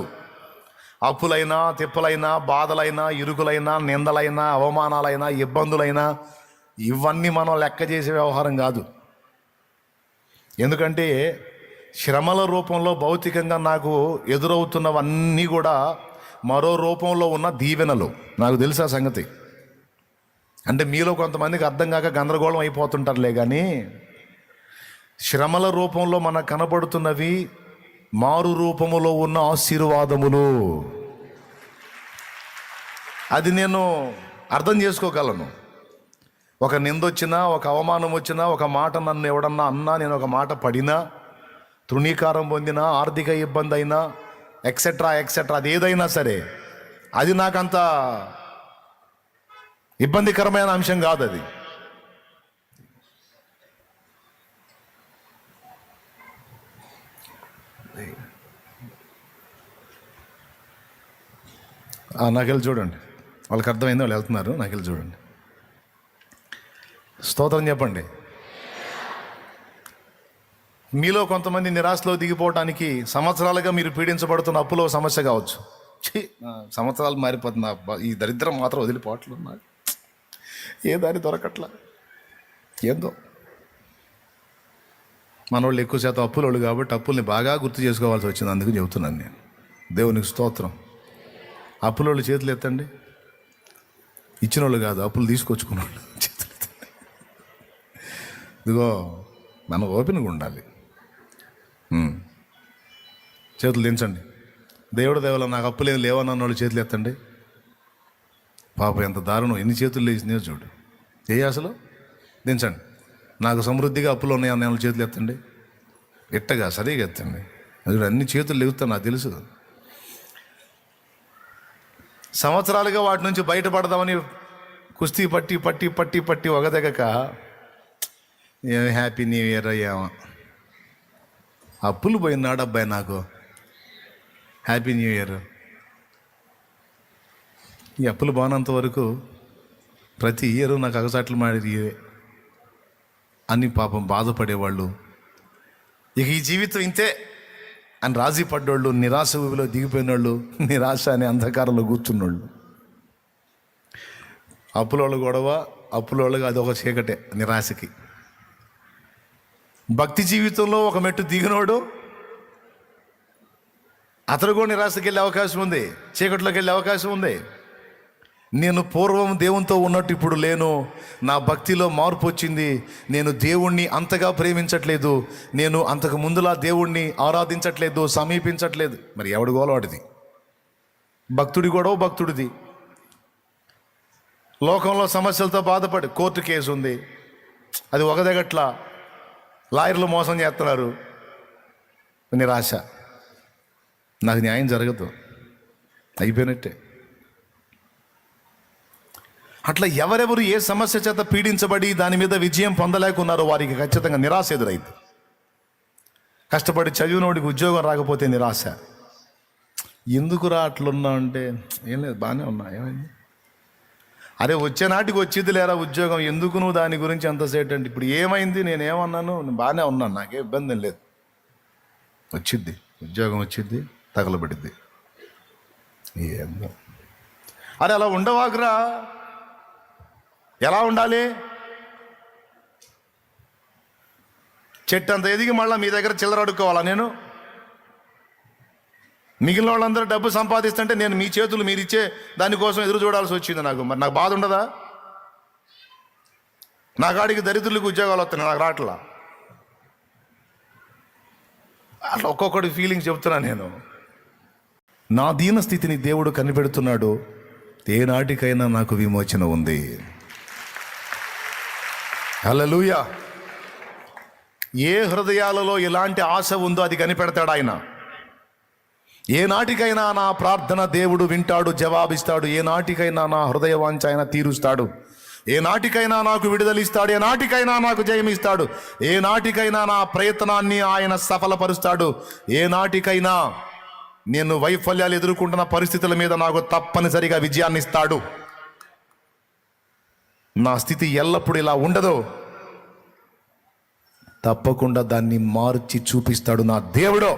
అప్పులైనా, తిప్పలైనా, బాధలైనా, ఇరుకులైనా, నిందలైనా, అవమానాలైనా, ఇబ్బందులైనా, ఇవన్నీ మనం లెక్క చేసే వ్యవహారం కాదు. ఎందుకంటే శ్రమల రూపంలో భౌతికంగా నాకు ఎదురవుతున్నవన్నీ కూడా మరో రూపంలో ఉన్న దీవెనలు. నాకు తెలుసా సంగతి. అంటే మీలో కొంతమందికి అర్థం కాక గందరగోళం అయిపోతుంటారులే, కానీ శ్రమల రూపంలో మనకు కనబడుతున్నవి మారు రూపములో ఉన్న ఆశీర్వాదములు. అది నేను అర్థం చేసుకోగలను. ఒక నిందొచ్చినా, ఒక అవమానం వచ్చినా, ఒక మాట నన్ను ఎవడన్నా అన్నా, నేను ఒక మాట పడినా, తృణీకారం పొందినా, ఆర్థిక ఇబ్బంది అయినా, ఎక్సెట్రా ఎక్సెట్రా, అది ఏదైనా సరే, అది నాకంత ఇబ్బందికరమైన అంశం కాదు. అది నాకెళ్ళి చూడండి, వాళ్ళకి అర్థమైంది, వాళ్ళు వెళ్తున్నారు. నాకెళ్ళి చూడండి. స్తోత్రం చెప్పండి. మీలో కొంతమంది నిరాశలో దిగిపోవడానికి సంవత్సరాలుగా మీరు పీడించబడుతున్న అప్పులో సమస్య కావచ్చు. సంవత్సరాలు మారిపోతుంది, ఈ దరిద్రం మాత్రం వదిలిపోవట్లేదు, నాకు ఏ దారి దొరకట్లా. ఏందో మనోళ్ళు ఎక్కువ శాతం అప్పులోళ్ళు కాబట్టి అప్పుల్ని బాగా గుర్తు చేసుకోవాల్సి వచ్చింది. అందుకు చెబుతున్నాను నేను. దేవునికి స్తోత్రం. అప్పులోళ్ళు చేతులు ఎత్తండి. ఇచ్చిన వాళ్ళు కాదు, అప్పులు తీసుకొచ్చుకున్న వాళ్ళు చేతులు ఎత్తండి. ఇదిగో మనం ఓపెన్గా ఉండాలి. చేతులు దించండి. దేవుడు దేవుల నాకు అప్పులేం లేవన్న వాళ్ళు చేతులు ఎత్తండి. పాపం ఎంత దారుణం, ఎన్ని చేతులు లేచినాయో చూడు. అసలు దించండి. నాకు సమృద్ధిగా అప్పులు ఉన్నాయన్న వాళ్ళు చేతులు ఎత్తండి. ఎట్టగా సరిగా ఎత్తండి. అది అన్ని చేతులు లేవుతాను, నాకు తెలుసు. సంవత్సరాలుగా వాటి నుంచి బయటపడదామని కుస్తీ పట్టి పట్టి పట్టి పట్టి ఒకదగక ఏమి హ్యాపీ న్యూ ఇయర్ అయ్యామా. అప్పులు పోయినాడు అబ్బాయి, నాకు హ్యాపీ న్యూ ఇయర్. ఈ అప్పులు బాగున్నంత వరకు ప్రతి ఇయర్ నాకు అగసాట్లు మాడి అని పాపం బాధపడేవాళ్ళు, ఇక ఈ జీవితం ఇంతే అని రాజీ పడ్డోళ్ళు, నిరాశ ఊబిలో దిగిపోయిన వాళ్ళు, నిరాశ అనే అంధకారంలో కూర్చున్నోళ్ళు. అప్పులోళ్ళు గొడవ, అప్పులోళ్ళగా అది ఒక చీకటే నిరాశకి. భక్తి జీవితంలో ఒక మెట్టు దిగినోడు అతడు కూడా నిరాశకి వెళ్ళే అవకాశం ఉంది, చీకట్లోకి వెళ్ళే అవకాశం ఉంది. నేను పూర్వం దేవునితో ఉన్నట్టు ఇప్పుడు లేను, నా భక్తిలో మార్పు వచ్చింది, నేను దేవుణ్ణి అంతగా ప్రేమించట్లేదు, నేను అంతకు ముందులా దేవుణ్ణి ఆరాధించట్లేదు, సమీపించట్లేదు. మరి ఎవడి గోలవాడిది? భక్తుడి గొడవ భక్తుడిది. లోకంలో సమస్యలతో బాధపడి కోర్టు కేసు ఉంది, అది ఒకదగట్లా, లాయర్లు మోసం చేస్తున్నారు, నిరాశ. నాకు న్యాయం జరగదు, అయిపోయినట్టే. అట్లా ఎవరెవరు ఏ సమస్య చేత పీడించబడి దాని మీద విజయం పొందలేకున్నారో వారికి ఖచ్చితంగా నిరాశ ఎదురైంది. కష్టపడి చదివినోడికి ఉద్యోగం రాకపోతే నిరాశ. ఎందుకురా అట్లున్నా అంటే, ఏం లేదు, బాగానే ఉన్నా, ఏమైంది? అరే వచ్చే నాటికి వచ్చింది లేరా ఉద్యోగం, ఎందుకు నువ్వు దాని గురించి అంతసేటు అంటే, ఇప్పుడు ఏమైంది, నేనేమన్నాను, నేను బాగానే ఉన్నాను, నాకే ఇబ్బంది లేదు. వచ్చిద్ది ఉద్యోగం, వచ్చిద్ది, తగలబడిద్ది. ఏందో అరే అలా ఉండవాకురా. ఎలా ఉండాలి? చెట్టు అంత ఎదిగి మళ్ళీ మీ దగ్గర చిల్లర అడుక్కోవాలా నేను? మిగిలిన వాళ్ళందరూ డబ్బు సంపాదిస్తుంటే నేను మీ చేతులు మీరు ఇచ్చే దానికోసం ఎదురు చూడాల్సి వచ్చింది. మరి నాకు బాధ ఉండదా? నా కాడికి దరిద్రులకు ఉద్యోగాలు వస్తున్నాయి, నాకు రావట్లా. అట్లా ఒక్కొక్కటి ఫీలింగ్స్ చెప్తున్నా నేను. నా దీన స్థితిని దేవుడు కనిపెడుతున్నాడు. ఏ నాటికైనా నాకు విమోచన ఉంది. హల్లెలూయా. ఏ హృదయాలలో ఎలాంటి ఆశ ఉందో అది కనిపెడతాడు ఆయన. ఏ నాటికైనా నా ప్రార్థన దేవుడు వింటాడు, జవాబిస్తాడు. ఏ నాటికైనా నా హృదయ వాంఛ ఆయన తీరుస్తాడు. ఏ నాటికైనా నాకు విడుదలిస్తాడు. ఏ నాటికైనా నాకు జయమిస్తాడు. ఏ నాటికైనా నా ప్రయత్నాన్ని ఆయన సఫలపరుస్తాడు. ఏ నాటికైనా నేను వైఫల్యాలు ఎదుర్కొంటున్న పరిస్థితుల మీద నాకు తప్పనిసరిగా విజయాన్ని ఇస్తాడు. నా స్థితి ఎల్లప్పుడూ ఇలా ఉండదు, తప్పకుండా దాన్ని మార్చి చూపిస్తాడు నా దేవుడు.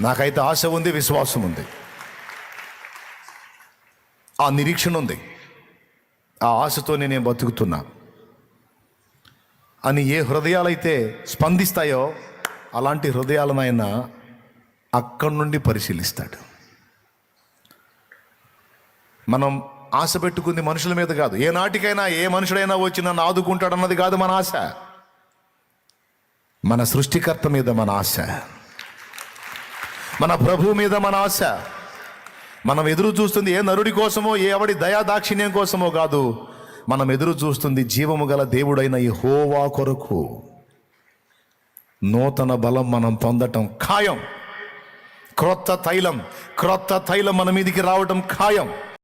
నాకైతే ఆశ ఉంది, విశ్వాసం ఉంది, ఆ నిరీక్షణ ఉంది. ఆ ఆశతోనే నేను బతుకుతున్నా అని ఏ హృదయాలైతే స్పందిస్తాయో అలాంటి హృదయాలను ఆయన అక్కడి నుండి పరిశీలిస్తాడు. మనం ఆశ పెట్టుకుంది మనుషుల మీద కాదు. ఏ నాటికైనా ఏ మనుషుడైనా వచ్చి నన్ను ఆదుకుంటాడు అన్నది కాదు మన ఆశ. మన సృష్టికర్త మీద మన ఆశ. మన ప్రభు మీద మన ఆశ. మనం ఎదురు చూస్తుంది ఏ నరుడి కోసమో, ఏ ఎవడి దయా దాక్షిణ్యం కోసమో కాదు. మనం ఎదురు చూస్తుంది జీవము గల దేవుడైన యెహోవా కొరకు. నూతన బలం మనం పొందటం ఖాయం. క్రొత్త తైలం మన మీదికి రావటం ఖాయం.